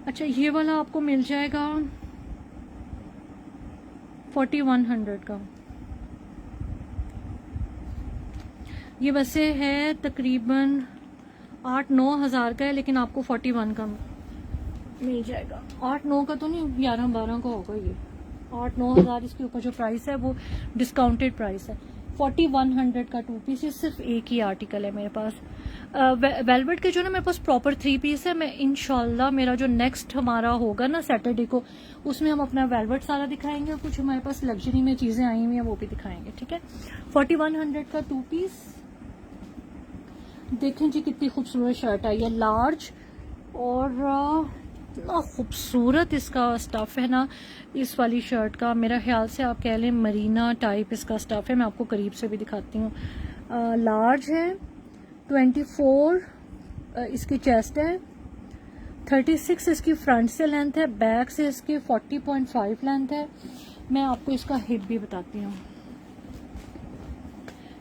अच्छा, ये वाला आपको मिल जाएगा 4100 का। ये वैसे है तकरीबन 8-9 हज़ार का है, लेकिन आपको 41 का मिल जाएगा। 8-9 का तो नहीं, 11-12 का होगा ये। 8-9 हज़ार इसके ऊपर जो प्राइस है वो डिस्काउंटेड प्राइस है। 4100 का 2 पीस, ये सिर्फ एक ही आर्टिकल है मेरे पास। वेलवेट के जो ना मेरे पास प्रॉपर 3 पीस है। मैं इंशाल्लाह मेरा जो नेक्स्ट हमारा होगा ना सैटरडे को, उसमें हम अपना वेलवेट सारा दिखाएंगे और कुछ हमारे पास लग्जरी में चीजें आई हुई हैं वो भी दिखाएंगे, ठीक है। 4100 का 2 पीस। देखें जी कितनी खूबसूरत शर्ट है ये, लार्ज, और इतना खूबसूरत इसका स्टफ है ना इस वाली शर्ट का। मेरा ख्याल से आप कह लें मरीना टाइप इसका स्टफ है। मैं आपको करीब से भी दिखाती हूँ। लार्ज है, 24 इसकी चेस्ट है, 36 इसकी फ्रंट से लेंथ है, बैक से इसकी 40.5 लेंथ है। मैं आपको इसका हिप भी बताती हूँ।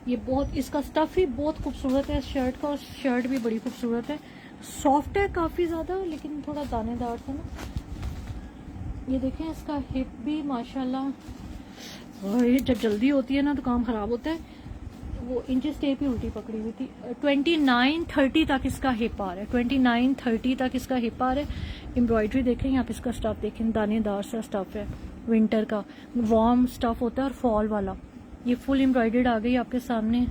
ये बहुत, इसका स्टफ ही बहुत खूबसूरत है शर्ट का, और शर्ट भी बड़ी खूबसूरत है। सॉफ्ट है काफी ज्यादा, लेकिन थोड़ा दानेदार था ना। ये देखें इसका हिप भी माशाल्लाह, और ये जब जल्दी होती है ना तो काम खराब होता है। वो इंचेस टेप ही उल्टी पकड़ी हुई थी। 29-30 तक इसका हिप आ रहा है, 29-30 तक इसका हिप आ रहा है। एम्ब्रॉयडरी देखें, आप इसका स्टफ देखें, दानेदार सा स्टफ है, विंटर का वार्म स्टफ होता है और फॉल वाला। ये फुल एम्ब्रॉयडर्ड आ गई आपके सामने।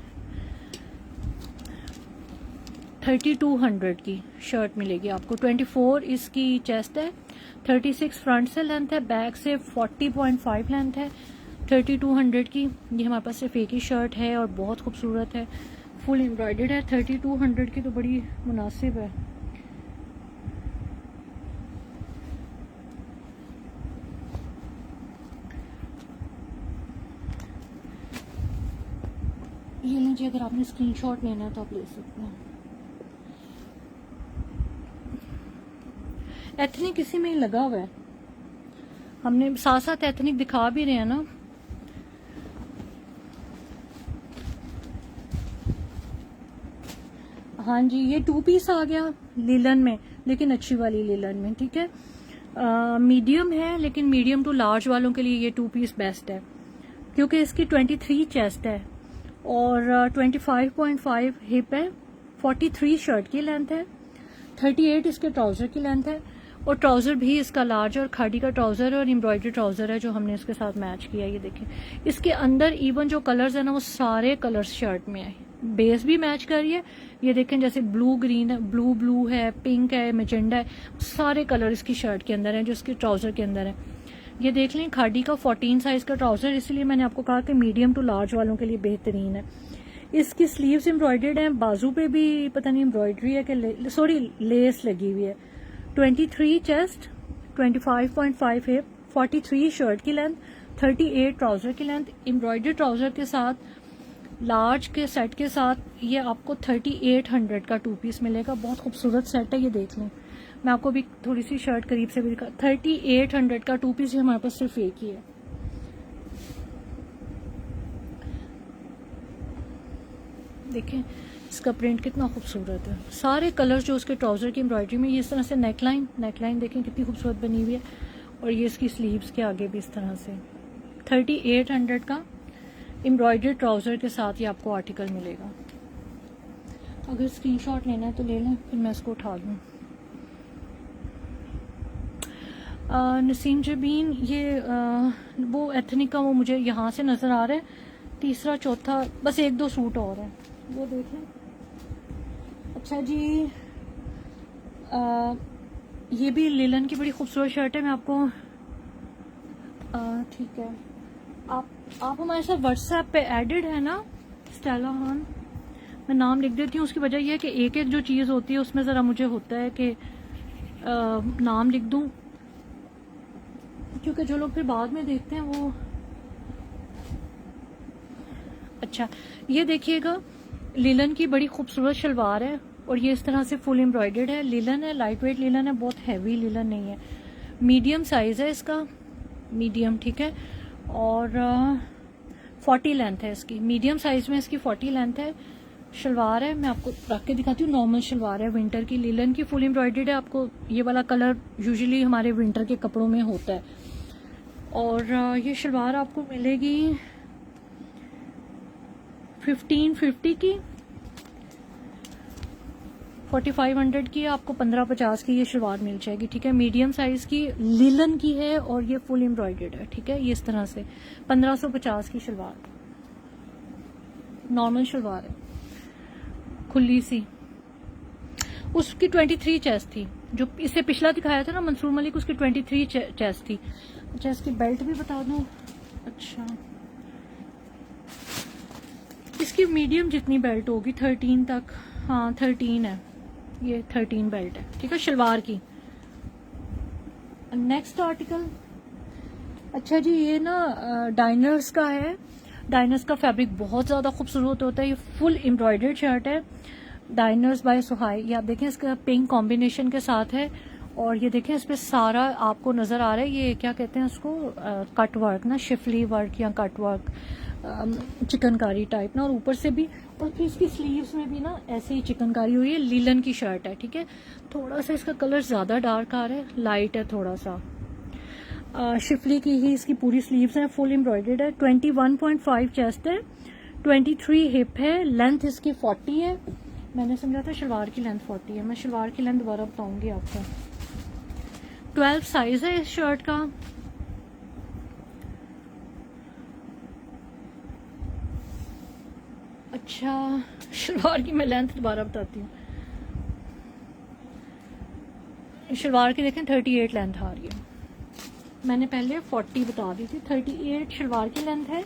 3200 की शर्ट मिलेगी आपको। 24 इसकी चेस्ट है, 36 फ्रंट से लेंथ है, बैक से 40.5 लेंथ है। 3200 की ये हमारे पास सिर्फ एक ही शर्ट है और बहुत खूबसूरत है, फुल एम्ब्रॉयडर्ड है। 3200 की तो बड़ी मुनासिब है। ये लीजिए, अगर आपने स्क्रीनशॉट लेना है तो आप ले सकते हैं। एथनिक इसी में ही लगा हुआ है, हमने साथ साथ एथनिक दिखा भी रहे हैं ना। हाँ जी, ये 2 पीस आ गया लीलन में, लेकिन अच्छी वाली लीलन में, ठीक है। मीडियम है, लेकिन मीडियम टू लार्ज वालों के लिए ये 2 पीस बेस्ट है, क्योंकि इसकी 23 चेस्ट है और 25.5 हिप है, 43 शर्ट की लेंथ है, 38 इसके ट्राउज़र की लेंथ है, और ट्राउज़र भी इसका लार्ज और खादी का ट्राउज़र है और एम्ब्रॉयडरी ट्राउज़र है जो हमने इसके साथ मैच किया है। ये देखें, इसके अंदर इवन जो कलर्स है ना वो सारे कलर्स शर्ट में है, बेस भी मैच कर रही है। ये देखें, जैसे ब्लू ग्रीन है, ब्लू है, पिंक है, मैजेंडा है, सारे कलर इसकी शर्ट के अंदर है जो इसके ट्राउज़र के अंदर है। ये देख लें, खादी का 14 साइज़ का ट्राउज़र, इसलिए मैंने आपको कहा कि मीडियम टू लार्ज वालों के लिए बेहतरीन है। इसकी स्लीव्स एम्ब्रॉयडर्ड हैं, बाजू पे भी पता नहीं एम्ब्रॉयडरी है कि सॉरी लेस लगी हुई है। 23 चेस्ट, 25.5 हिप, 43 शर्ट की लेंथ, 38 ट्राउज़र की लेंथ, एम्ब्रॉयडर्ड ट्राउज़र के साथ लार्ज के सेट के साथ ये आपको 3800 का 2 पीस मिलेगा। बहुत खूबसूरत सेट है, ये देख लें। मैं आपको भी थोड़ी सी शर्ट करीब से भी दिखा, 3800 का 2 पीस, ये हमारे पास सिर्फ एक ही है। देखें इसका प्रिंट कितना खूबसूरत है, सारे कलर्स जो उसके ट्राउज़र की एम्ब्रॉयडरी में, ये इस तरह से नेकलाइन देखें कितनी खूबसूरत बनी हुई है, और ये इसकी स्लीव्स के आगे भी इस तरह से 3800 का एम्ब्रॉयडर्ड ट्राउज़र के साथ ये आपको आर्टिकल मिलेगा। अगर स्क्रीनशॉट लेना है तो ले लें, फिर मैं इसको उठा लूँ। नसीम जबीन, ये वो एथनिक का वो मुझे यहाँ से नज़र आ रहा है, तीसरा चौथा बस 1-2 सूट और है, वो देख लें। अच्छा जी, ये भी लिलन की बड़ी खूबसूरत शर्ट है, मैं आपको ठीक है, आप हमारे साथ व्हाट्सएप पे एडेड है ना स्टेला खान? मैं नाम लिख देती हूँ, उसकी वजह यह है कि एक एक जो चीज़ होती है उसमें ज़रा मुझे होता है कि नाम लिख दूँ, क्योंकि जो लोग फिर बाद में देखते हैं वो। अच्छा, ये देखिएगा, लिलन की बड़ी खूबसूरत शलवार है, और ये इस तरह से फुल एम्ब्रॉयडर्ड है। लिलन है, लाइट वेट लिलन है, बहुत हैवी लिलन नहीं है। मीडियम साइज़ है इसका, मीडियम, ठीक है, और 40 लेंथ है इसकी, मीडियम साइज़ में इसकी 40 लेंथ है। शलवार है, मैं आपको रख के दिखाती हूँ, नॉर्मल शलवार है, विंटर की, लिलन की, फुल एम्ब्रॉयडर्ड है। आपको ये वाला कलर यूजुअली हमारे विंटर के कपड़ों में होता है। और ये शलवार आपको मिलेगी 1550 की, 4500 की, आपको 1550 की ये शलवार मिल जाएगी, ठीक है। मीडियम साइज की लिलन की है और ये फुल एम्ब्रॉयडर्ड है, ठीक है। ये इस तरह से 1550 की शलवार, नॉर्मल शलवार है, खुली सी। उसकी 23 चेस्ट थी, जो इससे पिछला दिखाया था ना मंसूर मलिक, उसकी 23 चेस्ट थी। अच्छा, इसकी बेल्ट भी बता दूं। अच्छा, इसकी मीडियम जितनी बेल्ट होगी 13 तक, हाँ 13 है, ये 13 बेल्ट है, ठीक है, शलवार की। नेक्स्ट आर्टिकल, अच्छा जी, ये ना डाइनर्स का है। डाइनर्स का फैब्रिक बहुत ज़्यादा खूबसूरत होता है, ये फुल एम्ब्रॉयडर्ड शर्ट है, डाइनर्स बाय सुहाई। ये आप देखें, इसका पिंक कॉम्बिनेशन के साथ है, और ये देखें इस पे सारा आपको नज़र आ रहा है, ये क्या कहते हैं उसको, कट वर्क ना, शिफली वर्क या कट वर्क, चिकनकारी टाइप ना, और ऊपर से भी, और फिर इसकी स्लीव्स में भी ना ऐसे ही चिकनकारी हुई है। लीलन की शर्ट है, ठीक है। थोड़ा सा इसका कलर ज़्यादा डार्क आ रहा है, लाइट है थोड़ा सा। शिफली की ही इसकी पूरी स्लीव्स हैं, फुल एम्ब्रॉयडर्ड है। 21.5 चेस्ट है, 23 हिप है, लेंथ इसकी 40 है। मैंने समझा था शलवार की लेंथ 40 है, मैं शलवार की लेंथ दोबारा बताऊंगी आपको। 12 साइज है इस शर्ट का। अच्छा, शलवार की मैं लेंथ दोबारा बताती हूँ। शलवार की देखें 38 लेंथ आ रही है, मैंने पहले 40 बता दी थी। 38 शलवार की लेंथ है,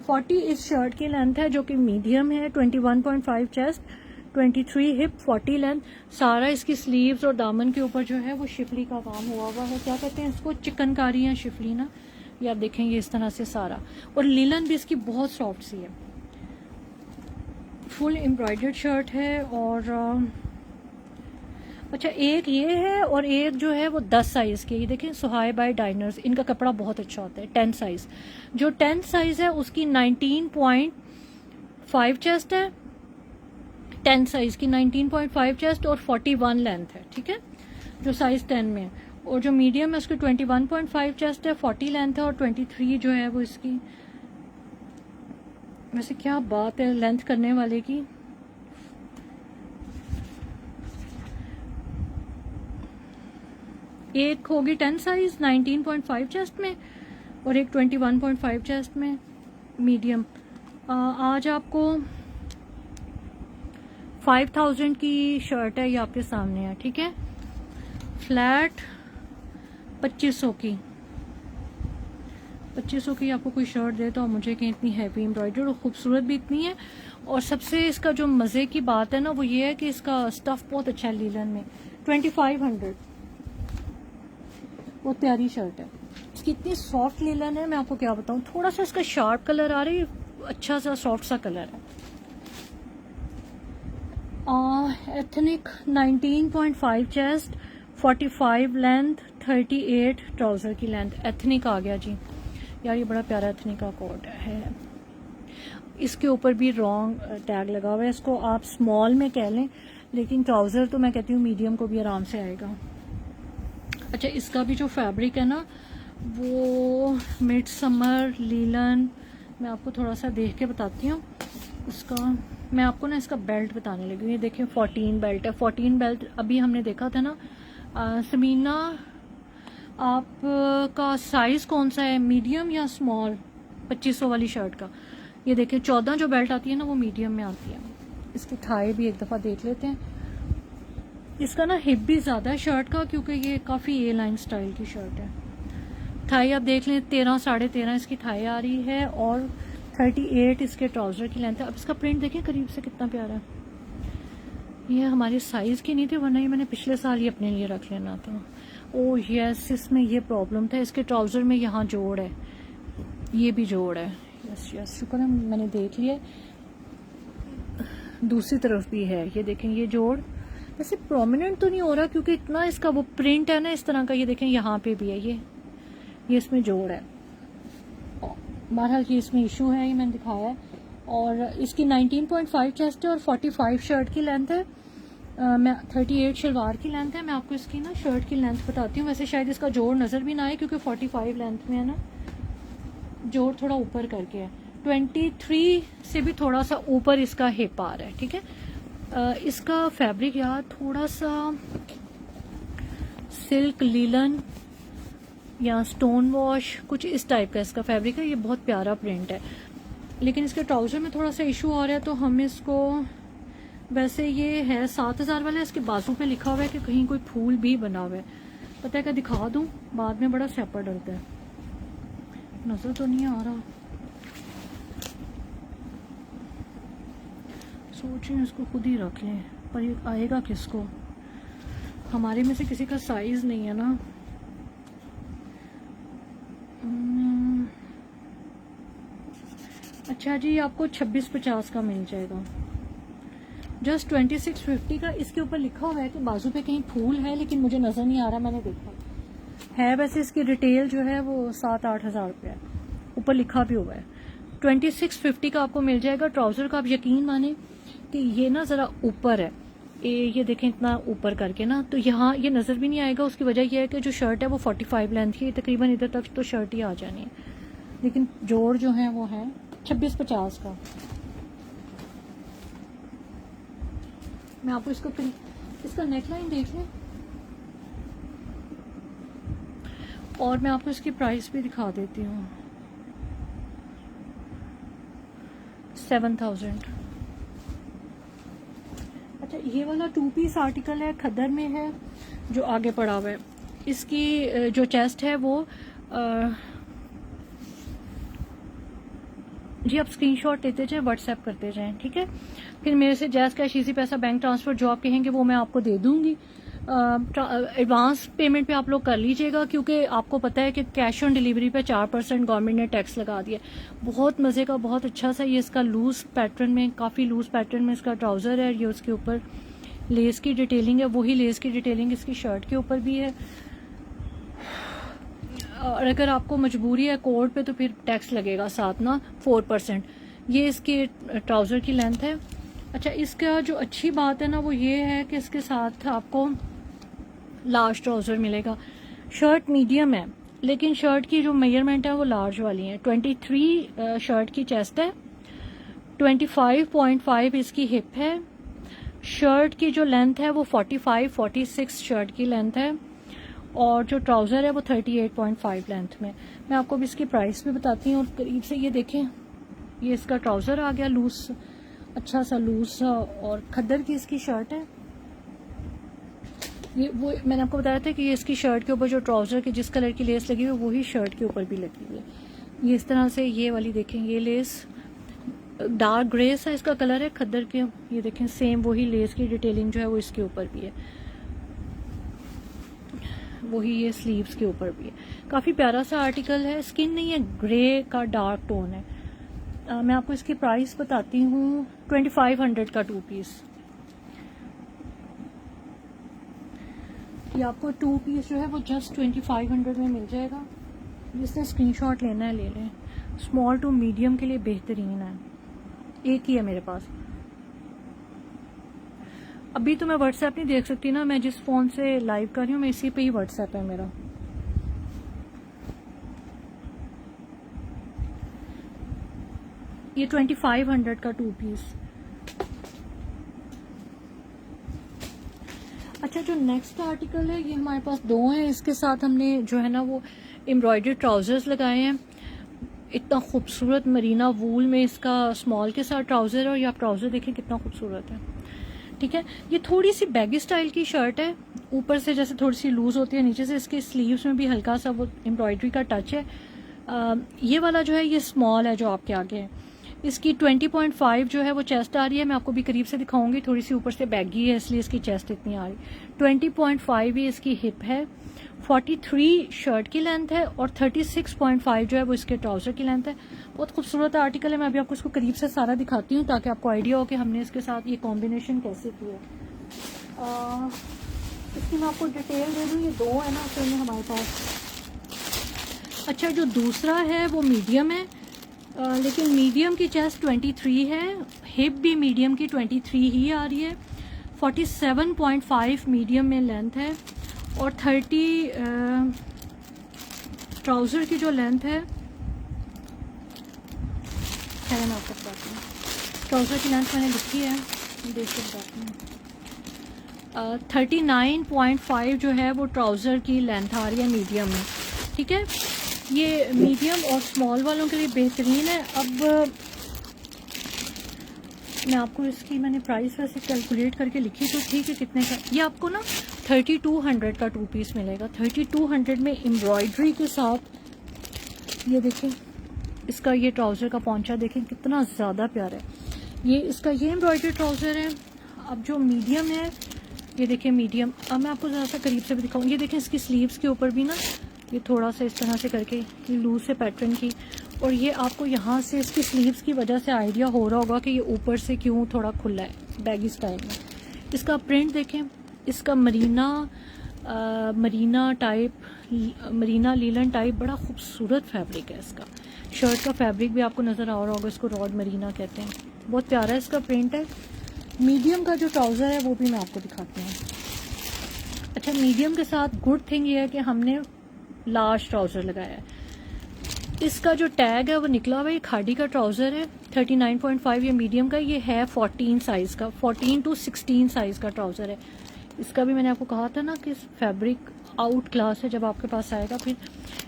40 इस शर्ट की लेंथ है जो कि मीडियम है। 21.5 चेस्ट, 23 हिप, 40 लेंथ। सारा इसकी स्लीव्स और दामन के ऊपर जो है वो शिफली का काम हुआ हुआ है, क्या कहते हैं इसको, चिकनकारी या शिफली ना, ये आप देखेंगे इस तरह से सारा। और लिलन भी इसकी बहुत सॉफ्ट सी है, फुल एम्ब्रॉयडर्ड शर्ट है। और अच्छा, एक ये है और एक जो है वो 10 साइज़ के, ये देखें सुहाई बाय डाइनर्स, इनका कपड़ा बहुत अच्छा होता है। 10 साइज़, जो 10 साइज़ है उसकी 19.5 चेस्ट है, 10 साइज़ की 19.5 चेस्ट और 41 लेंथ है, ठीक है, जो साइज़ 10 में है। और जो मीडियम है उसकी 21.5 चेस्ट है, 40 लेंथ है, और 23 जो है वो इसकी, वैसे क्या बात है लेंथ करने वाले की। एक होगी 10 साइज 19.5 चेस्ट में और एक 21.5 चेस्ट में मीडियम। आज आपको 5000 की शर्ट है, ये आपके सामने है, ठीक है। फ्लैट 2500 की, 2500 की आपको कोई शर्ट दे तो मुझे कि इतनी हैवी एम्ब्रॉयडर्ड और खूबसूरत भी इतनी है। और सबसे इसका जो मज़े की बात है ना वो ये है कि इसका स्टफ बहुत अच्छा है लीलन में। 2500, बहुत प्यारी शर्ट है। इसकी इतनी सॉफ्ट लीलन है, मैं आपको क्या बताऊं। थोड़ा सा इसका शार्प कलर आ रही है, अच्छा सा सॉफ्ट सा कलर है। एथनिक 19.5 चेस्ट, 45 लेंथ, 38 ट्राउजर की लेंथ। एथनिक आ गया जी यार, ये बड़ा प्यारा एथनिक का कोट है। इसके ऊपर भी रॉन्ग टैग लगा हुआ है, इसको आप स्मॉल में कह लें, लेकिन ट्राउजर तो मैं कहती हूँ मीडियम को भी आराम से आएगा। अच्छा, इसका भी जो फैब्रिक है ना वो मिड समर लीलन, मैं आपको थोड़ा सा देख के बताती हूँ। इसका मैं आपको ना इसका बेल्ट बताने लगी हूँ। ये देखें 14 बेल्ट है। 14 बेल्ट अभी हमने देखा था ना। समीना आपका साइज कौन सा है, मीडियम या स्मॉल 2500 वाली शर्ट का? ये देखें 14 जो बेल्ट आती है ना वो मीडियम में आती है। इसकी थाई भी एक दफ़ा देख लेते हैं। इसका ना हिप भी ज़्यादा है शर्ट का, क्योंकि ये काफ़ी ए लाइन स्टाइल की शर्ट है। थाई आप देख लें 13 साढ़े 13 इसकी थाई आ रही है और 38 इसके ट्राउज़र की लेंथ है। अब इसका प्रिंट देखिए करीब से कितना प्यारा है। ये हमारे साइज़ की नहीं थी, वरना ये मैंने पिछले साल ही अपने लिए रख लेना था। ओह यस, इसमें ये प्रॉब्लम था, इसके ट्राउज़र में यहाँ जोड़ है, ये भी जोड़ है। यस यस, शुक्र है मैंने देख लिया। दूसरी तरफ भी है, ये देखें ये जोड़ वैसे प्रोमिनेंट तो नहीं हो रहा क्योंकि इतना इसका वो प्रिंट है ना इस तरह का। ये देखें यहाँ पे भी है, ये इसमें जोड़ है। बहरहाल ये इसमें इशू है, ये मैंने दिखाया है। और इसकी 19.5 चेस्ट है और 45 शर्ट की लेंथ है। मैं 38 शलवार की लेंथ है। मैं आपको इसकी ना शर्ट की लेंथ बताती हूँ। वैसे शायद इसका जोड़ नज़र भी ना आए क्योंकि 45 लेंथ में है ना, जोड़ थोड़ा ऊपर करके है। 23 से भी थोड़ा सा ऊपर इसका हिप आ रहा है, ठीक है। इसका फैब्रिक यार थोड़ा सा सिल्क लीलन या स्टोन वॉश कुछ इस टाइप का इसका फैब्रिक है। ये बहुत प्यारा प्रिंट है, लेकिन इसके ट्राउज़र में थोड़ा सा इशू आ रहा है। तो हम इसको, वैसे ये है 7000 वाला, इसके बाजू पे लिखा हुआ है कि कहीं कोई फूल भी बना हुआ है। पता है क्या दिखा दूं, बाद में बड़ा स्यापा डलता है। नजर तो नहीं आ रहा, सोच रही हूँ इसको खुद ही रख लें, पर ये आएगा किसको? हमारे में से किसी का साइज नहीं है ना। अच्छा जी, आपको 2650 का मिल जाएगा, जस्ट 2650 का। इसके ऊपर लिखा हुआ है कि बाजू पे कहीं फूल है, लेकिन मुझे नजर नहीं आ रहा, मैंने देखा है। वैसे इसकी रिटेल जो है वो 7-8 हज़ार रुपया है, ऊपर लिखा भी हुआ है। 2650 का आपको मिल जाएगा। ट्राउजर का आप यकीन माने कि ये ना जरा ऊपर है, ये देखें इतना ऊपर करके ना, तो यहाँ ये नजर भी नहीं आएगा। उसकी वजह यह है कि जो शर्ट है वो 45 लेंथ की, तकरीबन इधर तक तो शर्ट ही आ जानी है, लेकिन जोड़ जो है वो है 2650 का। मैं आपको इसका नेकलाइन देख लें और मैं आपको इसकी प्राइस भी दिखा देती हूँ। 7000। अच्छा, ये वाला 2 पीस आर्टिकल है, खद्दर में है, जो आगे पड़ा हुआ है। इसकी जो चेस्ट है वो जी आप स्क्रीनशॉट लेते जाएं, व्हाट्सएप करते जाएं, ठीक है। फिर मेरे से जैज़ कैश, इजी पैसा, बैंक ट्रांसफर जो आप कहेंगे वो मैं आपको दे दूंगी। एडवांस पेमेंट पे आप लोग कर लीजिएगा, क्योंकि आपको पता है कि कैश ऑन डिलीवरी पे 4% गवर्नमेंट ने टैक्स लगा दिया। बहुत मज़े का, बहुत अच्छा सा ये इसका लूज पैटर्न में, काफ़ी लूज पैटर्न में इसका ट्राउज़र है। ये उसके ऊपर लेस की डिटेलिंग है, वही लेस की डिटेलिंग इसकी शर्ट के ऊपर भी है। और अगर आपको मजबूरी है कोड पे तो फिर टैक्स लगेगा साथ ना 4%। ये इसकी ट्राउज़र की लेंथ है। अच्छा, इसका जो अच्छी बात है ना वो ये है कि इसके साथ आपको लार्ज ट्राउज़र मिलेगा। शर्ट मीडियम है, लेकिन शर्ट की जो मेजरमेंट है वो लार्ज वाली है। 23 शर्ट की चेस्ट है, 25.5 इसकी हिप है। शर्ट की जो लेंथ है वो 45-46 शर्ट की लेंथ है। और जो ट्राउज़र है वो 38.5 लेंथ में। मैं आपको भी इसकी प्राइस भी बताती हूँ और करीब से ये देखें, ये इसका ट्राउज़र आ गया लूज, अच्छा सा लूज सा, और खद्दर की इसकी शर्ट है। ये वो मैंने आपको बताया था कि ये इसकी शर्ट के ऊपर जो ट्राउज़र की जिस कलर की लेस लगी हुई है वही शर्ट के ऊपर भी लगी हुई है। ये इस तरह से ये वाली देखें, ये लेस डार्क ग्रे सा इसका कलर है खद्दर के, ये देखें सेम वही लेस की डिटेलिंग जो है वो इसके ऊपर भी है, वही ये स्लीव्स के ऊपर भी है। काफ़ी प्यारा सा आर्टिकल है, स्किन नहीं है, ग्रे का डार्क टोन है। मैं आपको इसकी प्राइस बताती हूँ, 2500 का 2 पीस। ये आपको 2 पीस जो है वो जस्ट 2500 में मिल जाएगा। जिसने स्क्रीनशॉट लेना है ले लें, स्मॉल टू मीडियम के लिए बेहतरीन है। एक ही है मेरे पास। अभी तो मैं व्हाट्सएप नहीं देख सकती ना, मैं जिस फ़ोन से लाइव कर रही हूँ मैं इसी पे ही व्हाट्सएप है मेरा। ये 2500 का 2 पीस। अच्छा, जो नेक्स्ट आर्टिकल है ये हमारे पास 2 हैं, इसके साथ हमने जो है ना वो एम्ब्रॉयडर्ड ट्राउजर्स लगाए हैं। इतना खूबसूरत मरीना वूल में इसका स्मॉल के साथ ट्राउज़र है, और ये आप ट्राउज़र देखें कितना खूबसूरत है। ठीक है, ये थोड़ी सी बैगी स्टाइल की शर्ट है, ऊपर से जैसे थोड़ी सी लूज होती है, नीचे से इसके स्लीव्स में भी हल्का सा वो एम्ब्रॉयडरी का टच है। ये वाला जो है ये स्मॉल है जो आपके आगे है। इसकी 20.5 जो है वो चेस्ट आ रही है, मैं आपको भी करीब से दिखाऊंगी, थोड़ी सी ऊपर से बैगी है इसलिए इसकी चेस्ट इतनी आ रही। 20.5 ही इसकी हिप है, 43 शर्ट की लेंथ है, और 36.5 जो है वो इसके ट्राउज़र की लेंथ है। बहुत खूबसूरत आर्टिकल है, मैं अभी आपको इसको करीब से सारा दिखाती हूँ ताकि आपको आइडिया हो कि हमने इसके साथ ये कॉम्बिनेशन कैसे किया। इसकी मैं आपको डिटेल दे दूँ, ये 2 है ना असल में हमारे पास। अच्छा, जो दूसरा है वो मीडियम है, लेकिन मीडियम की चेस्ट 23 है, हिप भी मीडियम की 23 ही आ रही है, 47.5 मीडियम में लेंथ है, और 30 ट्राउज़र की जो लेंथ है मैं आपको बताती हूँ। ट्राउज़र की लेंथ मैंने लिखी है, देख के बताती हूँ। 39.5 जो है वो ट्राउज़र की लेंथ आ रही है मीडियम में। ठीक है, ये मीडियम और स्मॉल वालों के लिए बेहतरीन है। अब मैं आपको इसकी मैंने प्राइस वैसे कैलकुलेट करके लिखी तो ठीक है कितने का। ये आपको ना 3200 का 2 पीस मिलेगा। 3200 में एम्ब्रॉयडरी के साथ ये देखें, इसका ये ट्राउज़र का पौंचा देखें कितना ज़्यादा प्यारा है। ये इसका ये एम्ब्रॉयडरी ट्राउज़र है। अब जो मीडियम है ये देखें मीडियम, अब मैं आपको ज़रा सा करीब से भी दिखाऊँ। ये देखें इसकी स्लीव्स के ऊपर भी ना ये थोड़ा सा इस तरह से करके लूज से पैटर्न की, और ये आपको यहाँ से इसकी स्लीव्स की वजह से आइडिया हो रहा होगा कि ये ऊपर से क्यों थोड़ा खुला है बैगी स्टाइल में। इसका प्रिंट देखें, इसका marina type, marina linen type, बड़ा खूबसूरत फैब्रिक है इसका। शर्ट का फैब्रिक भी आपको नज़र आ रहा होगा, इसको रॉड मरीना कहते हैं। बहुत प्यारा इसका प्रिंट है। मीडियम का जो ट्राउज़र है वो भी मैं आपको दिखाती हूँ। अच्छा, मीडियम के साथ गुड थिंग ये है कि हमने लार्ज ट्राउज़र लगाया है। इसका जो टैग है वो निकला हुआ है, खाड़ी का ट्राउज़र है, 39.5 ये मीडियम का, ये है 14 साइज़ का, 14 to 16 साइज़ का ट्राउज़र है। इसका भी मैंने आपको कहा था ना कि फैब्रिक आउट क्लास है जब आपके पास आएगा। फिर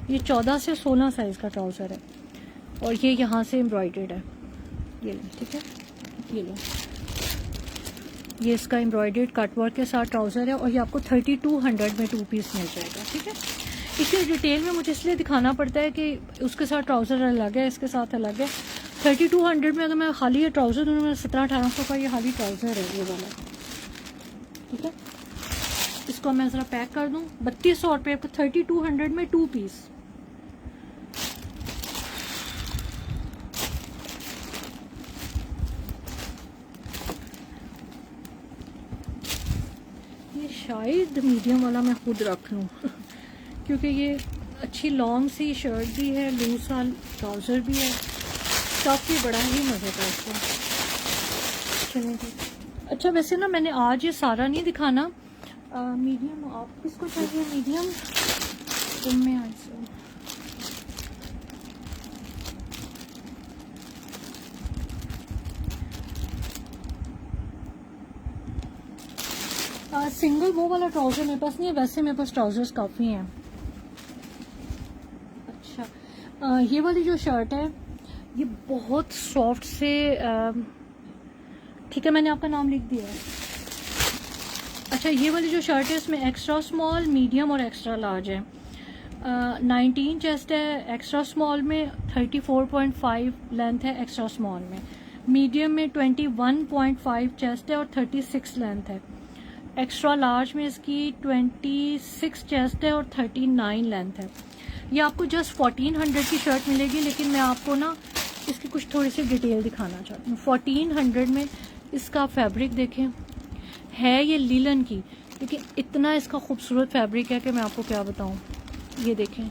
ये 14 से 16 साइज़ का ट्राउज़र है, और ये यहाँ से एम्ब्रॉयडर्ड है, ये लो। ठीक है, ये लो, ये इसका एम्ब्रॉयडर्ड कटवर्क के साथ ट्राउज़र है, और ये आपको 3200 में 2 पीस मिल जाएगा। ठीक है, इसे डिटेल में मुझे इसलिए दिखाना पड़ता है कि उसके साथ ट्राउज़र अलग है, इसके साथ अलग है। 3200 में अगर मैं खाली ये ट्राउज़र दूँ, मेरा 1700-1800 का ये खाली ट्राउज़र है ये वाला। ठीक है, इसको मैं ज़रा पैक कर दूँ। 3200 रुपये आपको 3200 में 2 पीस। ये शायद मीडियम वाला मैं खुद रख लूँ क्योंकि ये अच्छी लॉन्ग सी शर्ट भी है, लूज सा ट्राउज़र भी है, काफ़ी बड़ा ही मज़े का इसका। चलिए ठीक। अच्छा, वैसे ना मैंने आज ये सारा नहीं दिखाना। मीडियम आप किसको चाहिए? मीडियम तुम में आज सिंगल वो वाला ट्राउज़र मेरे पास नहीं है, वैसे मेरे पास ट्राउज़र्स काफ़ी हैं। अच्छा, ये वाली जो शर्ट है ये बहुत सॉफ्ट से, ठीक है मैंने आपका नाम लिख दिया है। अच्छा, ये वाली जो शर्ट है इसमें एक्स्ट्रा स्मॉल, मीडियम और एक्स्ट्रा लार्ज है। 19 चेस्ट है एक्स्ट्रा स्मॉल में, 34.5 लेंथ है एक्स्ट्रा स्मॉल में, मीडियम में 21.5 चेस्ट है और 36 लेंथ है, एक्स्ट्रा लार्ज में इसकी 26 चेस्ट है और 39 लेंथ है। ये आपको जस्ट 1400 की शर्ट मिलेगी, लेकिन मैं आपको ना इसकी कुछ थोड़ी सी डिटेल दिखाना चाहती हूँ। 1400 में इसका फैब्रिक देखें, है ये लीलन की, लेकिन इतना इसका खूबसूरत फैब्रिक है कि मैं आपको क्या बताऊँ। ये देखें,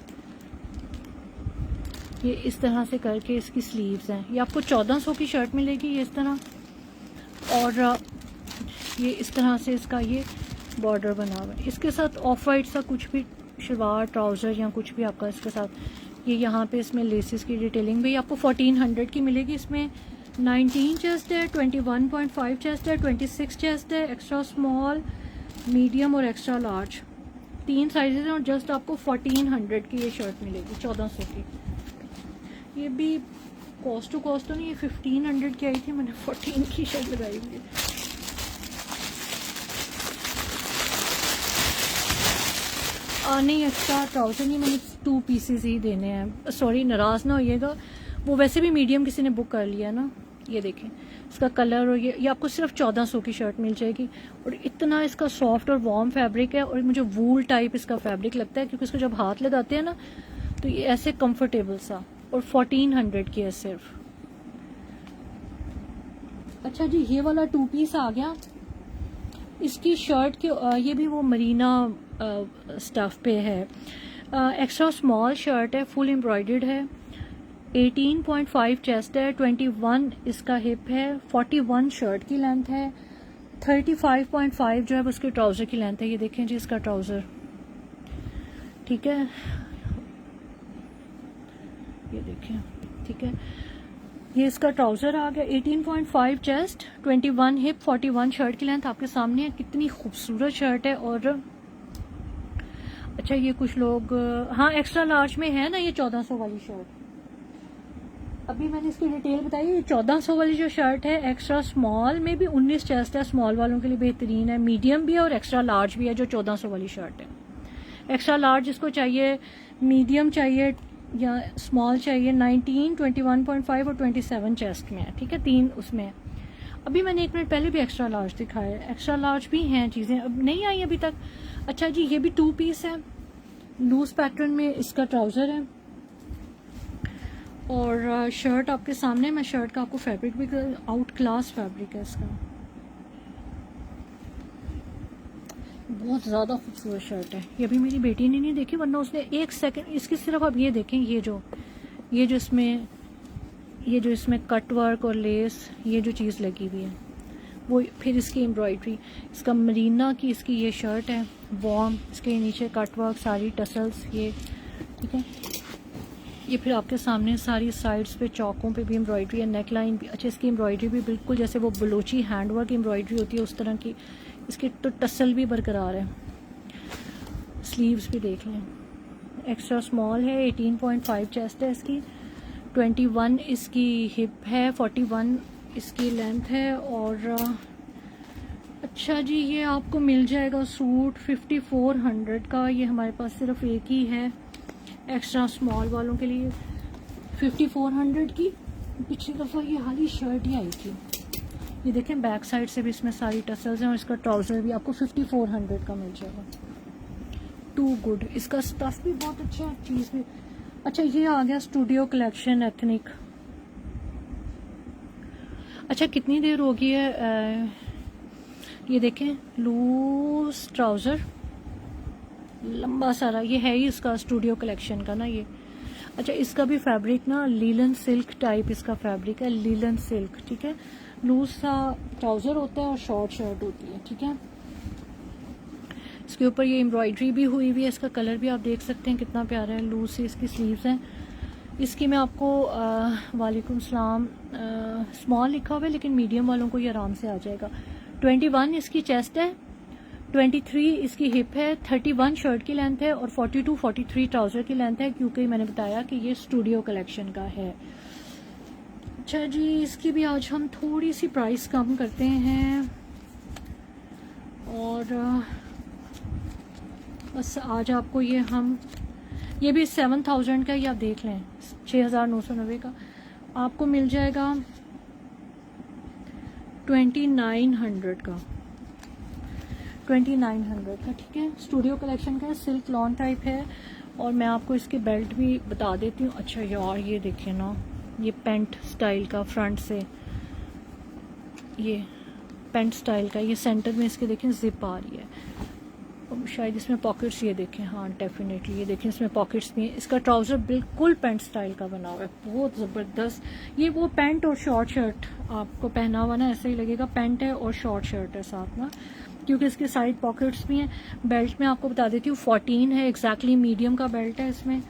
ये इस तरह से करके इसकी स्लीव्स हैं। ये आपको 1400 की शर्ट मिलेगी ये इस तरह, और ये इस तरह से इसका ये बॉर्डर बना हुआ है। इसके साथ ऑफ वाइट सा कुछ भी शलवार ट्राउज़र या कुछ भी आपका इसके साथ, ये यहाँ पे इसमें लेसेस की डिटेलिंग भी आपको 1400 की मिलेगी। इसमें 19 चेस्ट है, 21.5 चेस्ट है, 26 चेस्ट है, एक्स्ट्रा स्मॉल, मीडियम और एक्स्ट्रा लार्ज, 3 साइजेस हैं और जस्ट आपको 1400 की ये शर्ट मिलेगी, 1400 की। ये भी कॉस्ट टू कॉस्ट तो नहीं, ये 1500 की आई थी, मैंने 14 की शर्ट लगाई हुई है। नहीं, एक्स्ट्रा ट्राउज़र नहीं, मैंने 2 पीसेस ही देने हैं। सॉरी, नाराज़ ना होइएगा, वो वैसे भी मीडियम किसी ने बुक कर लिया ना। ये देखें इसका कलर, और ये आपको सिर्फ 1400 की शर्ट मिल जाएगी, और इतना इसका सॉफ्ट और वार्म फैब्रिक है, और मुझे वूल टाइप इसका फैब्रिक लगता है, क्योंकि इसको जब हाथ लगाते हैं ना तो ये ऐसे कंफर्टेबल सा, और 1400 की है सिर्फ। अच्छा जी, ये वाला 2 पीस आ गया। इसकी शर्ट के ये भी वो मरीना स्टफ पे है। एक्स्ट्रा स्मॉल शर्ट है, फुल एम्ब्रॉयडर्ड है, 18.5 चेस्ट है, 21 इसका हिप है, 41 शर्ट की लेंथ है, 35.5 जो है उसके ट्राउज़र की लेंथ है। ये देखें जी इसका ट्राउज़र, ठीक है, ये देखें, ठीक है, ये इसका ट्राउज़र आ गया। 18.5 चेस्ट, 21 हिप, 41 शर्ट की लेंथ आपके सामने है। कितनी खूबसूरत शर्ट है। और अच्छा, ये कुछ लोग, हाँ एक्स्ट्रा लार्ज में है ना ये 1400 वाली शर्ट, अभी मैंने इसकी डिटेल बताई। ये 1400 वाली जो शर्ट है एक्स्ट्रा स्मॉल में भी 19 चेस्ट है, स्मॉल वालों के लिए बेहतरीन है, मीडियम भी है और एक्स्ट्रा लार्ज भी है जो 1400 वाली शर्ट है। एक्स्ट्रा लार्ज जिसको चाहिए, मीडियम चाहिए या स्मॉल चाहिए, 19, 21.5 और 27 चेस्ट में है, ठीक है, 3 उसमें है। अभी मैंने 1 मिनट पहले भी एक्स्ट्रा लार्ज दिखाया है, एक्स्ट्रा लार्ज भी हैं चीज़ें, अब नहीं आई अभी तक। अच्छा जी, ये भी 2 पीस है, लूज पैटर्न में इसका ट्राउज़र है, और शर्ट आपके सामने। मैं शर्ट का आपको फैब्रिक भी, आउट क्लास फैब्रिक है इसका, बहुत ज़्यादा खूबसूरत शर्ट है। ये भी मेरी बेटी ने नहीं देखी, वरना उसने 1 सेकंड इसकी, सिर्फ आप ये देखें, ये जो इसमें कट वर्क और लेस, ये जो चीज़ लगी हुई है वो, फिर इसकी एम्ब्रॉयडरी, इसका मरीना की इसकी ये शर्ट है वार्म, इसके नीचे कट वर्क, सारी टसल्स, ये ठीक है। ये फिर आपके सामने सारी साइड्स पे चौकों पे भी एम्ब्रॉयडरी है, नेक लाइन भी। अच्छा, इसकी एम्ब्रॉयडरी भी बिल्कुल जैसे वो बलोची हैंडवर्क एम्ब्रॉयडरी होती है उस तरह की, इसकी तो टसल भी बरकरार है। स्लीव्स भी देख लें, एक्स्ट्रा स्मॉल है, 18.5 चेस्ट है इसकी, 21 इसकी हिप है, 41 इसकी लेंथ है। और अच्छा जी, ये आपको मिल जाएगा सूट 5400 का। ये हमारे पास सिर्फ एक ही है एक्स्ट्रा स्मॉल वालों के लिए, 5400 की। पिछली दफ़ा ये हाली शर्ट ही आई थी। ये देखें, बैक साइड से भी इसमें सारी टसल्स हैं, और इसका ट्राउज़र भी आपको 5400 का मिल जाएगा। टू गुड, इसका स्टफ भी बहुत अच्छा है, चीज़ भी अच्छा। ये आ गया स्टूडियो कलेक्शन एथनिक। अच्छा, कितनी देर हो गई है, ये देखें, लूज ट्राउज़र लंबा सारा, ये है ही इसका स्टूडियो कलेक्शन का ना ये। अच्छा, इसका भी फैब्रिक ना लीलन सिल्क टाइप इसका फैब्रिक है, लीलन सिल्क, ठीक है। लूज सा ट्राउज़र होता है और शॉर्ट शर्ट होती है, ठीक है। इसके ऊपर ये एम्ब्रॉयडरी भी हुई हुई है, इसका कलर भी आप देख सकते हैं कितना प्यारा है। लूज सी इसकी स्लीव्स हैं। इसकी मैं आपको वालेकुम सलाम, स्मॉल लिखा हुआ है, लेकिन मीडियम वालों को ये आराम से आ जाएगा। 21 इसकी चेस्ट है, 23 इसकी हिप है, 31 शर्ट की लेंथ है और 42-43 ट्राउज़र की लेंथ है, क्योंकि मैंने बताया कि ये स्टूडियो कलेक्शन का है। अच्छा जी, इसकी भी आज हम थोड़ी सी प्राइस कम करते हैं और बस आज आपको ये भी 7000 का ही आप देख लें, 6990 का आपको मिल जाएगा 2900 का, 2900 का, ठीक है। स्टूडियो कलेक्शन का है, सिल्क लॉन टाइप है और मैं आपको इसके बेल्ट भी बता देती हूँ। अच्छा यार ये देखिए ना, ये पेंट स्टाइल का फ्रंट से, ये पेंट स्टाइल का, ये सेंटर में इसके देखें जिप आ रही है और शायद इसमें पॉकेट्स, ये देखें, हाँ डेफिनेटली ये देखें इसमें पॉकेट्स भी हैं। इसका ट्राउज़र बिल्कुल पेंट स्टाइल का बना हुआ है, बहुत ज़बरदस्त। ये वो पेंट और शॉर्ट शर्ट आपको पहना हुआ ना ऐसा ही लगेगा, पेंट है और शॉर्ट शर्ट है साथ में, क्योंकि इसके साइड पॉकेट्स भी हैं। बेल्ट में आपको बता देती हूँ 14 है एग्जैक्टली, मीडियम का बेल्ट है इसमें,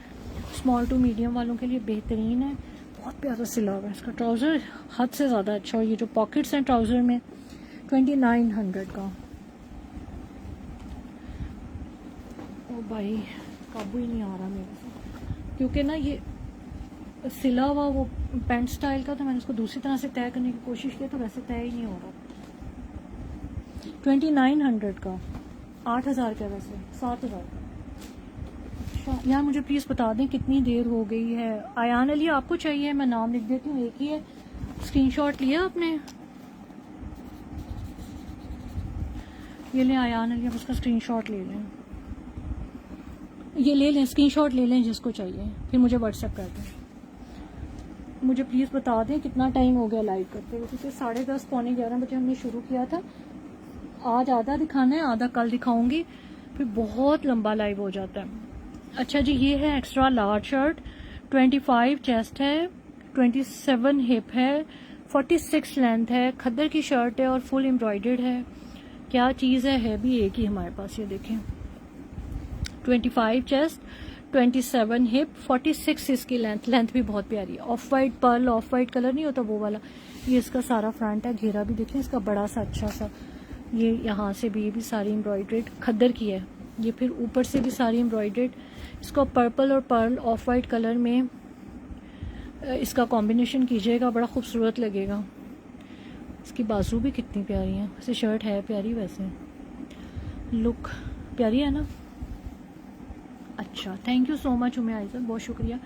स्मॉल टू मीडियम वालों के लिए बेहतरीन है, बहुत प्यारा सिला हुआ है इसका ट्राउज़र, हद से ज़्यादा अच्छा। और ये जो पॉकेट्स हैं ट्राउज़र में 2900 का। ओ भाई काबू ही नहीं आ रहा मेरे से, क्योंकि ना ये सिला हुआ वो पेंट स्टाइल का, तो मैंने उसको दूसरी तरह से तय करने की कोशिश की तो वैसे तय ही नहीं हो रहा। 2900 का, 8000 का, वैसे 7000 का। अच्छा यार मुझे प्लीज़ बता दें कितनी देर हो गई है। आयान अली आपको चाहिए, मैं नाम लिख देती हूँ, एक ही है। स्क्रीनशॉट लिया आपने? ये लें आयान अली, आप उसका स्क्रीनशॉट ले लें, ये ले लें, स्क्रीनशॉट ले लें जिसको चाहिए, फिर मुझे व्हाट्सएप कर दें। मुझे प्लीज़ बता दें कितना टाइम हो गया लाइव करते हुए, क्योंकि 10:30 पौने 11 बजे हमने शुरू किया था। आज आधा दिखाना है, आधा कल दिखाऊंगी, फिर बहुत लंबा लाइव हो जाता है। अच्छा जी, ये है एक्स्ट्रा लार्ज शर्ट, 25 चेस्ट है, 27 हिप है, 46 लेंथ है, खद्दर की शर्ट है और फुल एम्ब्रॉयडर्ड है। क्या चीज़ है भी एक ही हमारे पास, ये देखें, 25 चेस्ट, 27 हिप, 46 इसकी लेंथ भी बहुत प्यारी है। Of white Perl, of white colour नहीं होता वो वाला, ये इसका सारा फ्रंट है। घेरा भी देखें इसका बड़ा सा अच्छा सा, ये यहाँ से भी, ये भी सारी एम्ब्रॉयडर्ड खद्दर की है, ये फिर ऊपर से भी सारी एम्ब्रॉयडर्ड। इसको पर्पल और पर्ल ऑफ वाइट कलर में इसका कॉम्बिनेशन कीजिएगा, बड़ा खूबसूरत लगेगा। इसकी बाजू भी कितनी प्यारी है, वैसे शर्ट है प्यारी, वैसे लुक प्यारी है ना। अच्छा थैंक यू सो मच उमे आइजन, बहुत शुक्रिया।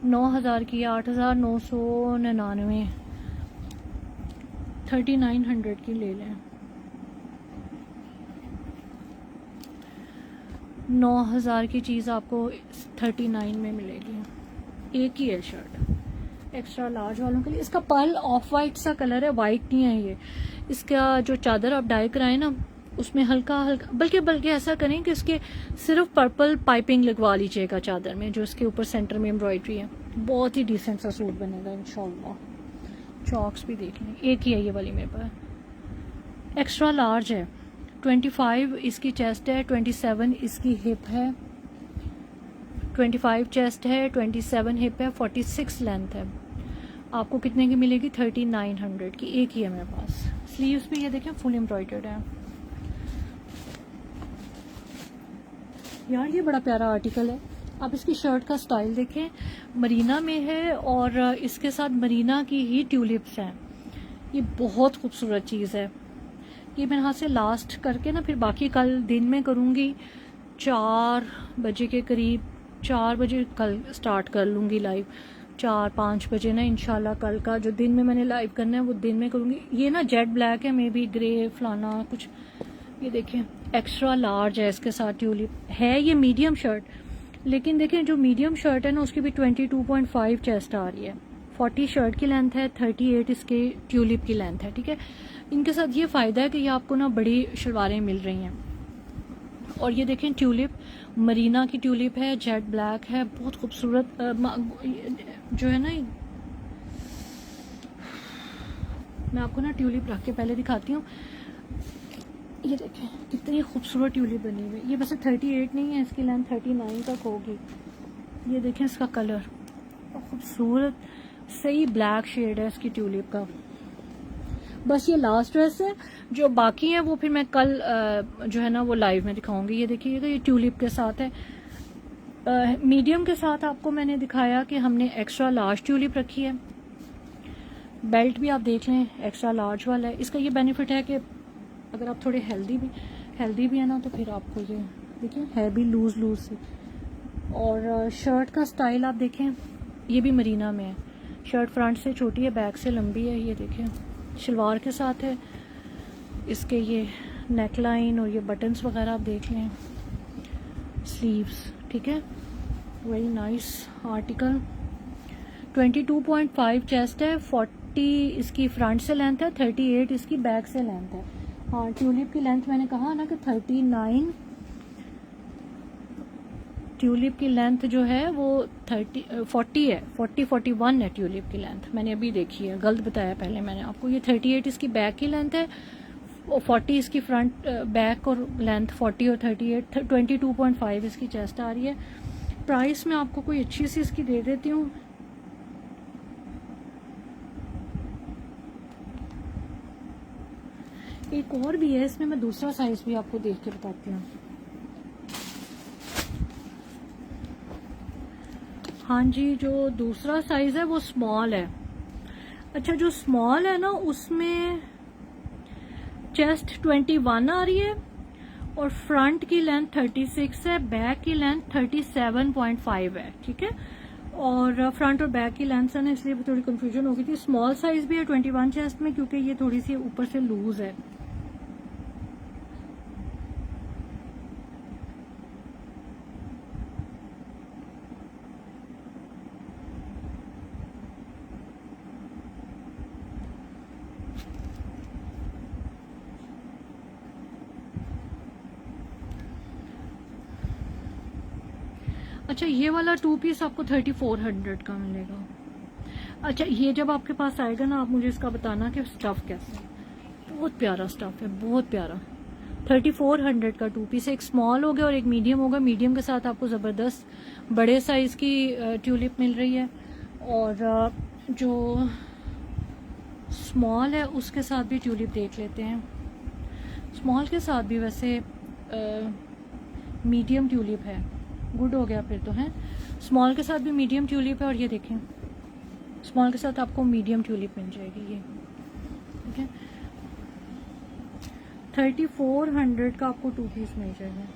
9000 की, 8999, 3900 की ले लें। 9000 की चीज़ आपको 39 में मिलेगी। एक ही है शर्ट एक्स्ट्रा लार्ज वालों के लिए। इसका पर्ल ऑफ वाइट सा कलर है, वाइट नहीं है ये। इसका जो चादर आप डाई कराएं ना, उसमें हल्का हल्का, बल्कि ऐसा करें कि इसके सिर्फ पर्पल पाइपिंग लगवा लीजिएगा चादर में, जो इसके ऊपर सेंटर में एम्ब्रॉयडरी है। बहुत ही डिसेंट सा सूट बनेगा इंशाल्लाह। चॉक्स भी देख लें, एक ही है ये वाली मेरे पास, एक्स्ट्रा लार्ज है। 25 इसकी चेस्ट है, 27 इसकी हिप है, 25 चेस्ट है, 27 हिप है, 46 लेंथ है। आपको कितने की मिलेगी? 3900 की, एक ही है मेरे पास। स्लीव्स भी ये देखें फुल एम्ब्रॉयडर्ड है। यार ये बड़ा प्यारा आर्टिकल है। आप इसकी शर्ट का स्टाइल देखें, मरीना में है और इसके साथ मरीना की ही ट्यूलिप्स हैं। ये बहुत खूबसूरत चीज़ है। ये मेरे हाथ से लास्ट करके ना, फिर बाकी कल दिन में करूँगी, 4 बजे के करीब, 4 बजे कल स्टार्ट कर लूँगी लाइव, 4-5 बजे ना इंशाल्लाह। कल का जो दिन में मैंने लाइव करना है वो दिन में करूँगी। ये ना जेट ब्लैक है, मे बी ग्रे फलाना कुछ। ये देखें एक्स्ट्रा लार्ज है, इसके साथ ट्यूलिप है। ये मीडियम शर्ट, लेकिन देखें जो मीडियम शर्ट है ना उसकी भी 22.5 चेस्ट आ रही है। 40 शर्ट की लेंथ है, 38 इसके ट्यूलिप की लेंथ है, ठीक है। इनके साथ ये फ़ायदा है कि ये आपको ना बड़ी शलवारें मिल रही हैं। और ये देखें ट्यूलिप, मरीना की ट्यूलिप है, जेट ब्लैक है, बहुत खूबसूरत। जो है ना, मैं आपको ना ट्यूलिप रख के पहले दिखाती हूँ। ये देखें कितनी खूबसूरत ट्यूलिप बनी हुई है। ये वैसे 38 नहीं है, इसकी लेंथ 39 तक होगी। ये देखें इसका कलर खूबसूरत, सही ब्लैक शेड है इसकी ट्यूलिप का। बस ये लास्ट ड्रेस है, जो बाकी है वो फिर मैं कल जो है ना वो लाइव में दिखाऊंगी। ये देखिएगा, ये ट्यूलिप के साथ है। मीडियम के साथ आपको मैंने दिखाया कि हमने एक्स्ट्रा लार्ज ट्यूलिप रखी है। बेल्ट भी आप देख लें एक्स्ट्रा लार्ज वाला है। इसका ये बेनिफिट है कि अगर आप थोड़े हेल्दी भी है ना, तो फिर आपको ये देखिए है भी लूज सी। और शर्ट का स्टाइल आप देखें, ये भी मरीना में है। शर्ट फ्रंट से छोटी है, बैक से लंबी है। ये देखें शलवार के साथ है। इसके ये नेक लाइन और ये बटन्स वगैरह आप देख लें, स्लीव्स, ठीक है। Very nice article. 22.5 चेस्ट है, 40 इसकी फ्रंट से लेंथ है, 38 इसकी बैक से लेंथ है। हाँ, ट्यूलिप की लेंथ मैंने कहा ना कि 39, ट्यूलिप की लेंथ जो है वो 40 है, 41 है ट्यूलिप की लेंथ। मैंने अभी देखी है, गलत बताया पहले मैंने आपको। ये 38 इसकी बैक की लेंथ है और 40 इसकी फ्रंट बैक और लेंथ 40 और 38, 22.5 इसकी चेस्ट आ रही है। प्राइस मैं आपको कोई अच्छी सी इसकी दे देती हूँ। एक और भी है इसमें, मैं दूसरा साइज भी आपको देख के बताती हूँ। हाँ जी, जो दूसरा साइज है वो स्मॉल है। अच्छा, जो स्मॉल है ना उसमें चेस्ट 21 आ रही है और फ्रंट की लेंथ 36 है, बैक की लेंथ 37.5 है, ठीक है। और फ्रंट और बैक की लेंथ है ना, इसलिए थोड़ी कंफ्यूजन हो गई थी। स्मॉल साइज भी है 21 चेस्ट में, क्योंकि ये थोड़ी सी ऊपर से लूज है। अच्छा, ये वाला 2 पीस आपको 3400 का मिलेगा। अच्छा, ये जब आपके पास आएगा ना, आप मुझे इसका बताना कि स्टफ कैसा है। बहुत प्यारा स्टफ है, बहुत प्यारा। 3400 का 2 पीस, एक स्मॉल हो गया और एक मीडियम होगा। मीडियम के साथ आपको ज़बरदस्त बड़े साइज़ की ट्यूलिप मिल रही है, और जो स्मॉल है उसके साथ भी ट्यूलिप देख लेते हैं। स्मॉल के साथ भी वैसे मीडियम ट्यूलिप है, गुड हो गया फिर तो है। स्मॉल के साथ भी मीडियम ट्यूलिप है, और ये देखें स्मॉल के साथ आपको मीडियम ट्यूलिप मिल जाएगी ये, ठीक है। 3400 का आपको 2 पीस मिल जाएगा।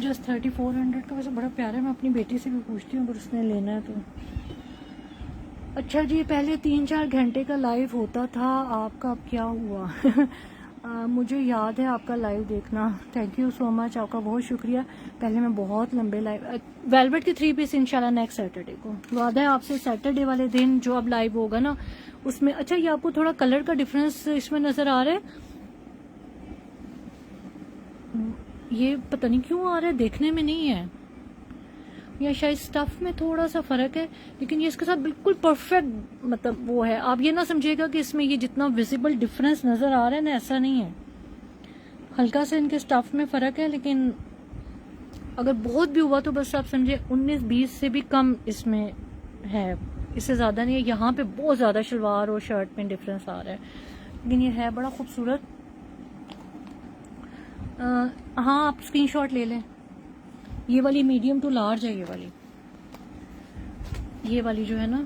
जस्ट 3400 का, वैसे बड़ा प्यारा है। मैं अपनी बेटी से भी पूछती हूँ अगर उसने लेना है तो। अच्छा जी, पहले 3-4 घंटे का लाइव होता था, आपका अब क्या हुआ? मुझे याद है आपका लाइव देखना। थैंक यू सो मच, आपका बहुत शुक्रिया। पहले मैं बहुत लंबे लाइव, वेलवेट की 3 पीस इंशाल्लाह नेक्स्ट सैटरडे को, वादा है आपसे। सैटरडे वाले दिन जो अब लाइव होगा ना उसमें। अच्छा, ये आपको थोड़ा कलर का डिफरेंस इसमें नजर आ रहा है? ये पता नहीं क्यों आ रहा है, देखने में नहीं है, या शायद स्टफ में थोड़ा सा फर्क है, लेकिन ये इसके साथ बिल्कुल परफेक्ट मतलब वो है। आप ये ना समझिएगा कि इसमें ये जितना विजिबल डिफरेंस नजर आ रहा है ना, ऐसा नहीं है। हल्का सा इनके स्टफ में फर्क है, लेकिन अगर बहुत भी हुआ तो बस आप समझे 19-20 से भी कम इसमें है, इससे ज्यादा नहीं है। यहाँ पे बहुत ज्यादा शलवार और शर्ट में डिफरेंस आ रहा है, लेकिन ये है बड़ा खूबसूरत। हाँ, आप स्क्रीनशॉट ले लें। ये वाली मीडियम टू लार्ज है, ये वाली जो है ना,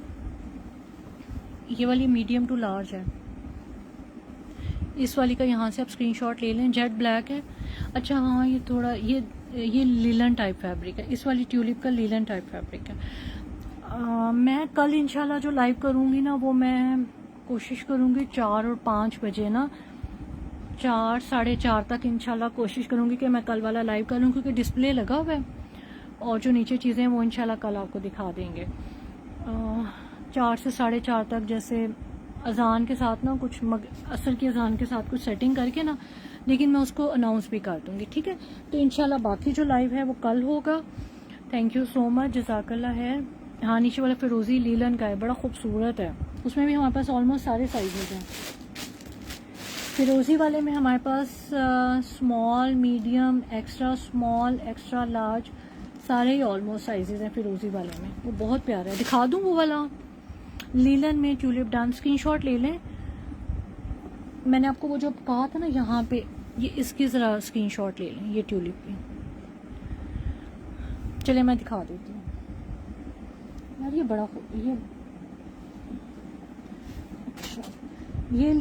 ये वाली मीडियम टू लार्ज है। इस वाली का यहाँ से आप स्क्रीनशॉट ले लें। जेट ब्लैक है। अच्छा हाँ, ये थोड़ा ये लीलन टाइप फैब्रिक है। इस वाली ट्यूलिप का लीलन टाइप फैब्रिक है। मैं कल इंशाल्लाह जो लाइव करूँगी ना, वो मैं कोशिश करूँगी 4 और 5 बजे ना, 4 साढ़े 4 तक इंशाल्लाह कोशिश करूँगी कि मैं कल वाला लाइव कर लूँ, क्योंकि डिस्प्ले लगा हुआ है और जो नीचे चीज़ें हैं वो इंशाल्लाह कल आपको दिखा देंगे। 4 से साढ़े 4 तक, जैसे अजान के साथ ना कुछ असर की अजान के साथ कुछ सेटिंग करके ना, लेकिन मैं उसको अनाउंस भी कर दूँगी, ठीक है। तो इंशाल्लाह बाकी जो लाइव है वो कल होगा। थैंक यू सो मच, जज़ाकल्लाह है। हाँ, नीचे वाला फिरोजी लीलन का है, बड़ा खूबसूरत है। उसमें भी हमारे पास ऑलमोस्ट सारे साइजेज हैं। फिरोजी वाले में हमारे पास small, medium, extra small, extra large सारे ही ऑलमोस्ट साइजेस हैं फिरोजी वाले में, वो बहुत प्यारा है। दिखा दूँ वो वाला लीलन में ट्यूलिप डांस, स्क्रीनशॉट ले लें। मैंने आपको वो जो कहा था ना यहाँ पे, ये इसकी ज़रा स्क्रीनशॉट ले लें, ये ट्यूलिप की। चलिए मैं दिखा देती हूँ यार, ये बड़ा ये अच्छा, ये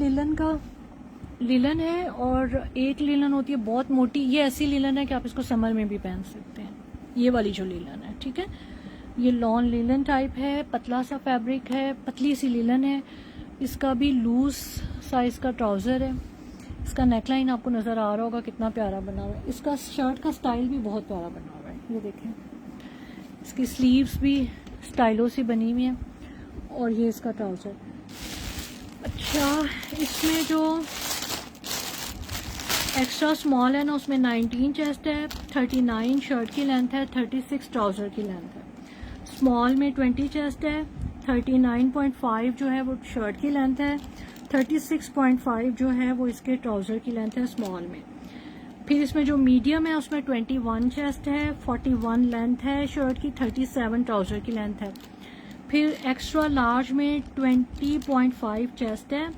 लिलन है और एक लिलन होती है बहुत मोटी, ये ऐसी लिलन है कि आप इसको समर में भी पहन सकते हैं, ये वाली जो लिलन है, ठीक है। ये लॉन लिलन टाइप है, पतला सा फैब्रिक है, पतली सी लिलन है। इसका भी लूज साइज का ट्राउज़र है। इसका नेकलाइन आपको नज़र आ रहा होगा कितना प्यारा बना हुआ है। इसका शर्ट का स्टाइल भी बहुत प्यारा बना हुआ है, ये देखें। इसकी स्लीव्स भी स्टाइलों से बनी हुई है और ये इसका ट्राउज़र। अच्छा, इसमें जो एक्स्ट्रा स्मॉल है ना, उसमें 19 चेस्ट है, 39 शर्ट की लेंथ है, 36 ट्राउज़र की लेंथ है। स्मॉल में 20 चेस्ट है, 39.5 जो है वो शर्ट की लेंथ है, 36.5 जो है वो इसके ट्राउज़र की लेंथ है स्मॉल में। फिर इसमें जो मीडियम है उसमें 21 चेस्ट है, 41 लेंथ है शर्ट की, 37 ट्राउज़र की लेंथ है। फिर एक्स्ट्रा लार्ज में 20.5 चेस्ट है,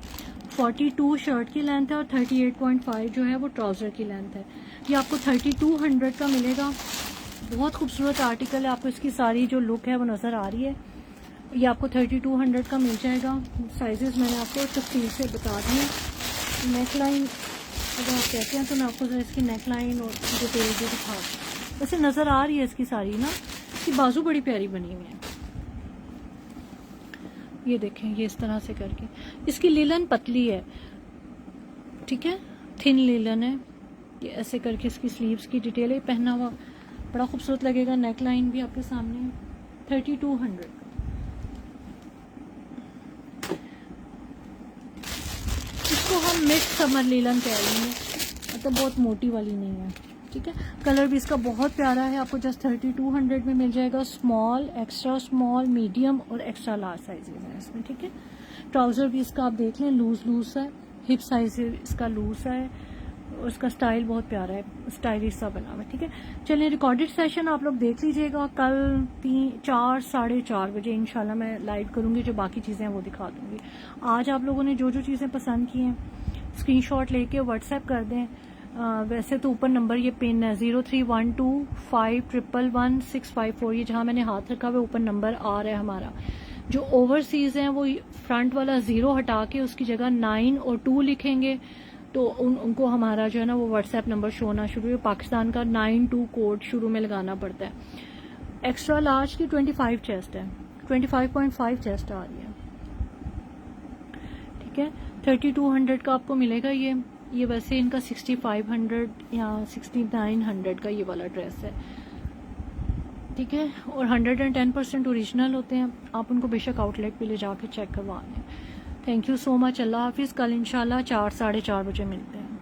42 शर्ट की लेंथ है और 38.5 जो है वो ट्राउज़र की लेंथ है। ये आपको 3200 का मिलेगा। बहुत खूबसूरत आर्टिकल है, आपको इसकी सारी जो लुक है वो नज़र आ रही है। ये आपको 3200 का मिल जाएगा। साइजेस मैंने आपको तफसील से बता दिए। नेक लाइन अगर आप कहते हैं तो मैं आपको जरा इसकी नेक लाइन और डिटेल भी दिखा दूँ। वैसे नज़र आ रही है इसकी सारी ना, इसकी बाजू बड़ी प्यारी बनी हुई है। ये देखें, ये इस तरह से करके। इसकी लिलन पतली है, ठीक है, थिन लिलन है। ये ऐसे करके इसकी स्लीव्स की डिटेल है, पहना हुआ बड़ा खूबसूरत लगेगा। नेक लाइन भी आपके सामने है। 3200। इसको हम मिक्स समर लीलन कह रहे हैं, मतलब बहुत मोटी वाली नहीं है, ठीक है। कलर भी इसका बहुत प्यारा है। आपको जस्ट 3200 में मिल जाएगा। स्मॉल, एक्स्ट्रा स्मॉल, मीडियम और एक्स्ट्रा लार्ज साइजेस हैं इसमें, ठीक है। ट्राउज़र भी इसका आप देख लें, लूज है, हिप साइज इसका लूज है और इसका स्टाइल बहुत प्यारा है, स्टाइलिश सा बना हुआ है, ठीक है। चलिए, रिकॉर्डेड सेशन आप लोग देख लीजिएगा। कल 4, साढ़े 4 बजे इंशाल्लाह मैं लाइव करूँगी, जो बाकी चीज़ें हैं वो दिखा दूँगी। आज आप लोगों ने जो जो चीज़ें पसंद की हैं स्क्रीनशॉट लेके व्हाट्सएप कर दें। वैसे तो ऊपर नंबर ये पिन है 031251111654, ये जहाँ मैंने हाथ रखा हुआ ऊपर नंबर आ रहा है हमारा। जो ओवरसीज़ हैं वो फ्रंट वाला 0 हटा के उसकी जगह 9 और 2 लिखेंगे तो उनको हमारा जो है ना वो व्हाट्सएप नंबर शो होना शुरू है। पाकिस्तान का 92 कोड शुरू में लगाना पड़ता है। एक्स्ट्रा लार्ज की 25 चेस्ट है, 25.5 चेस्ट आ रही है, ठीक है। 3200 का आपको मिलेगा ये वैसे इनका 6500 या 6900 का ये वाला ड्रेस है, ठीक है। और 110% ओरिजिनल होते हैं। आप उनको बेशक आउटलेट पे ले जाके चेक करवा लें। Thank you so much. Allah हाफिज़। कल इंशाल्लाह 4, साढ़े 4 बजे मिलते हैं।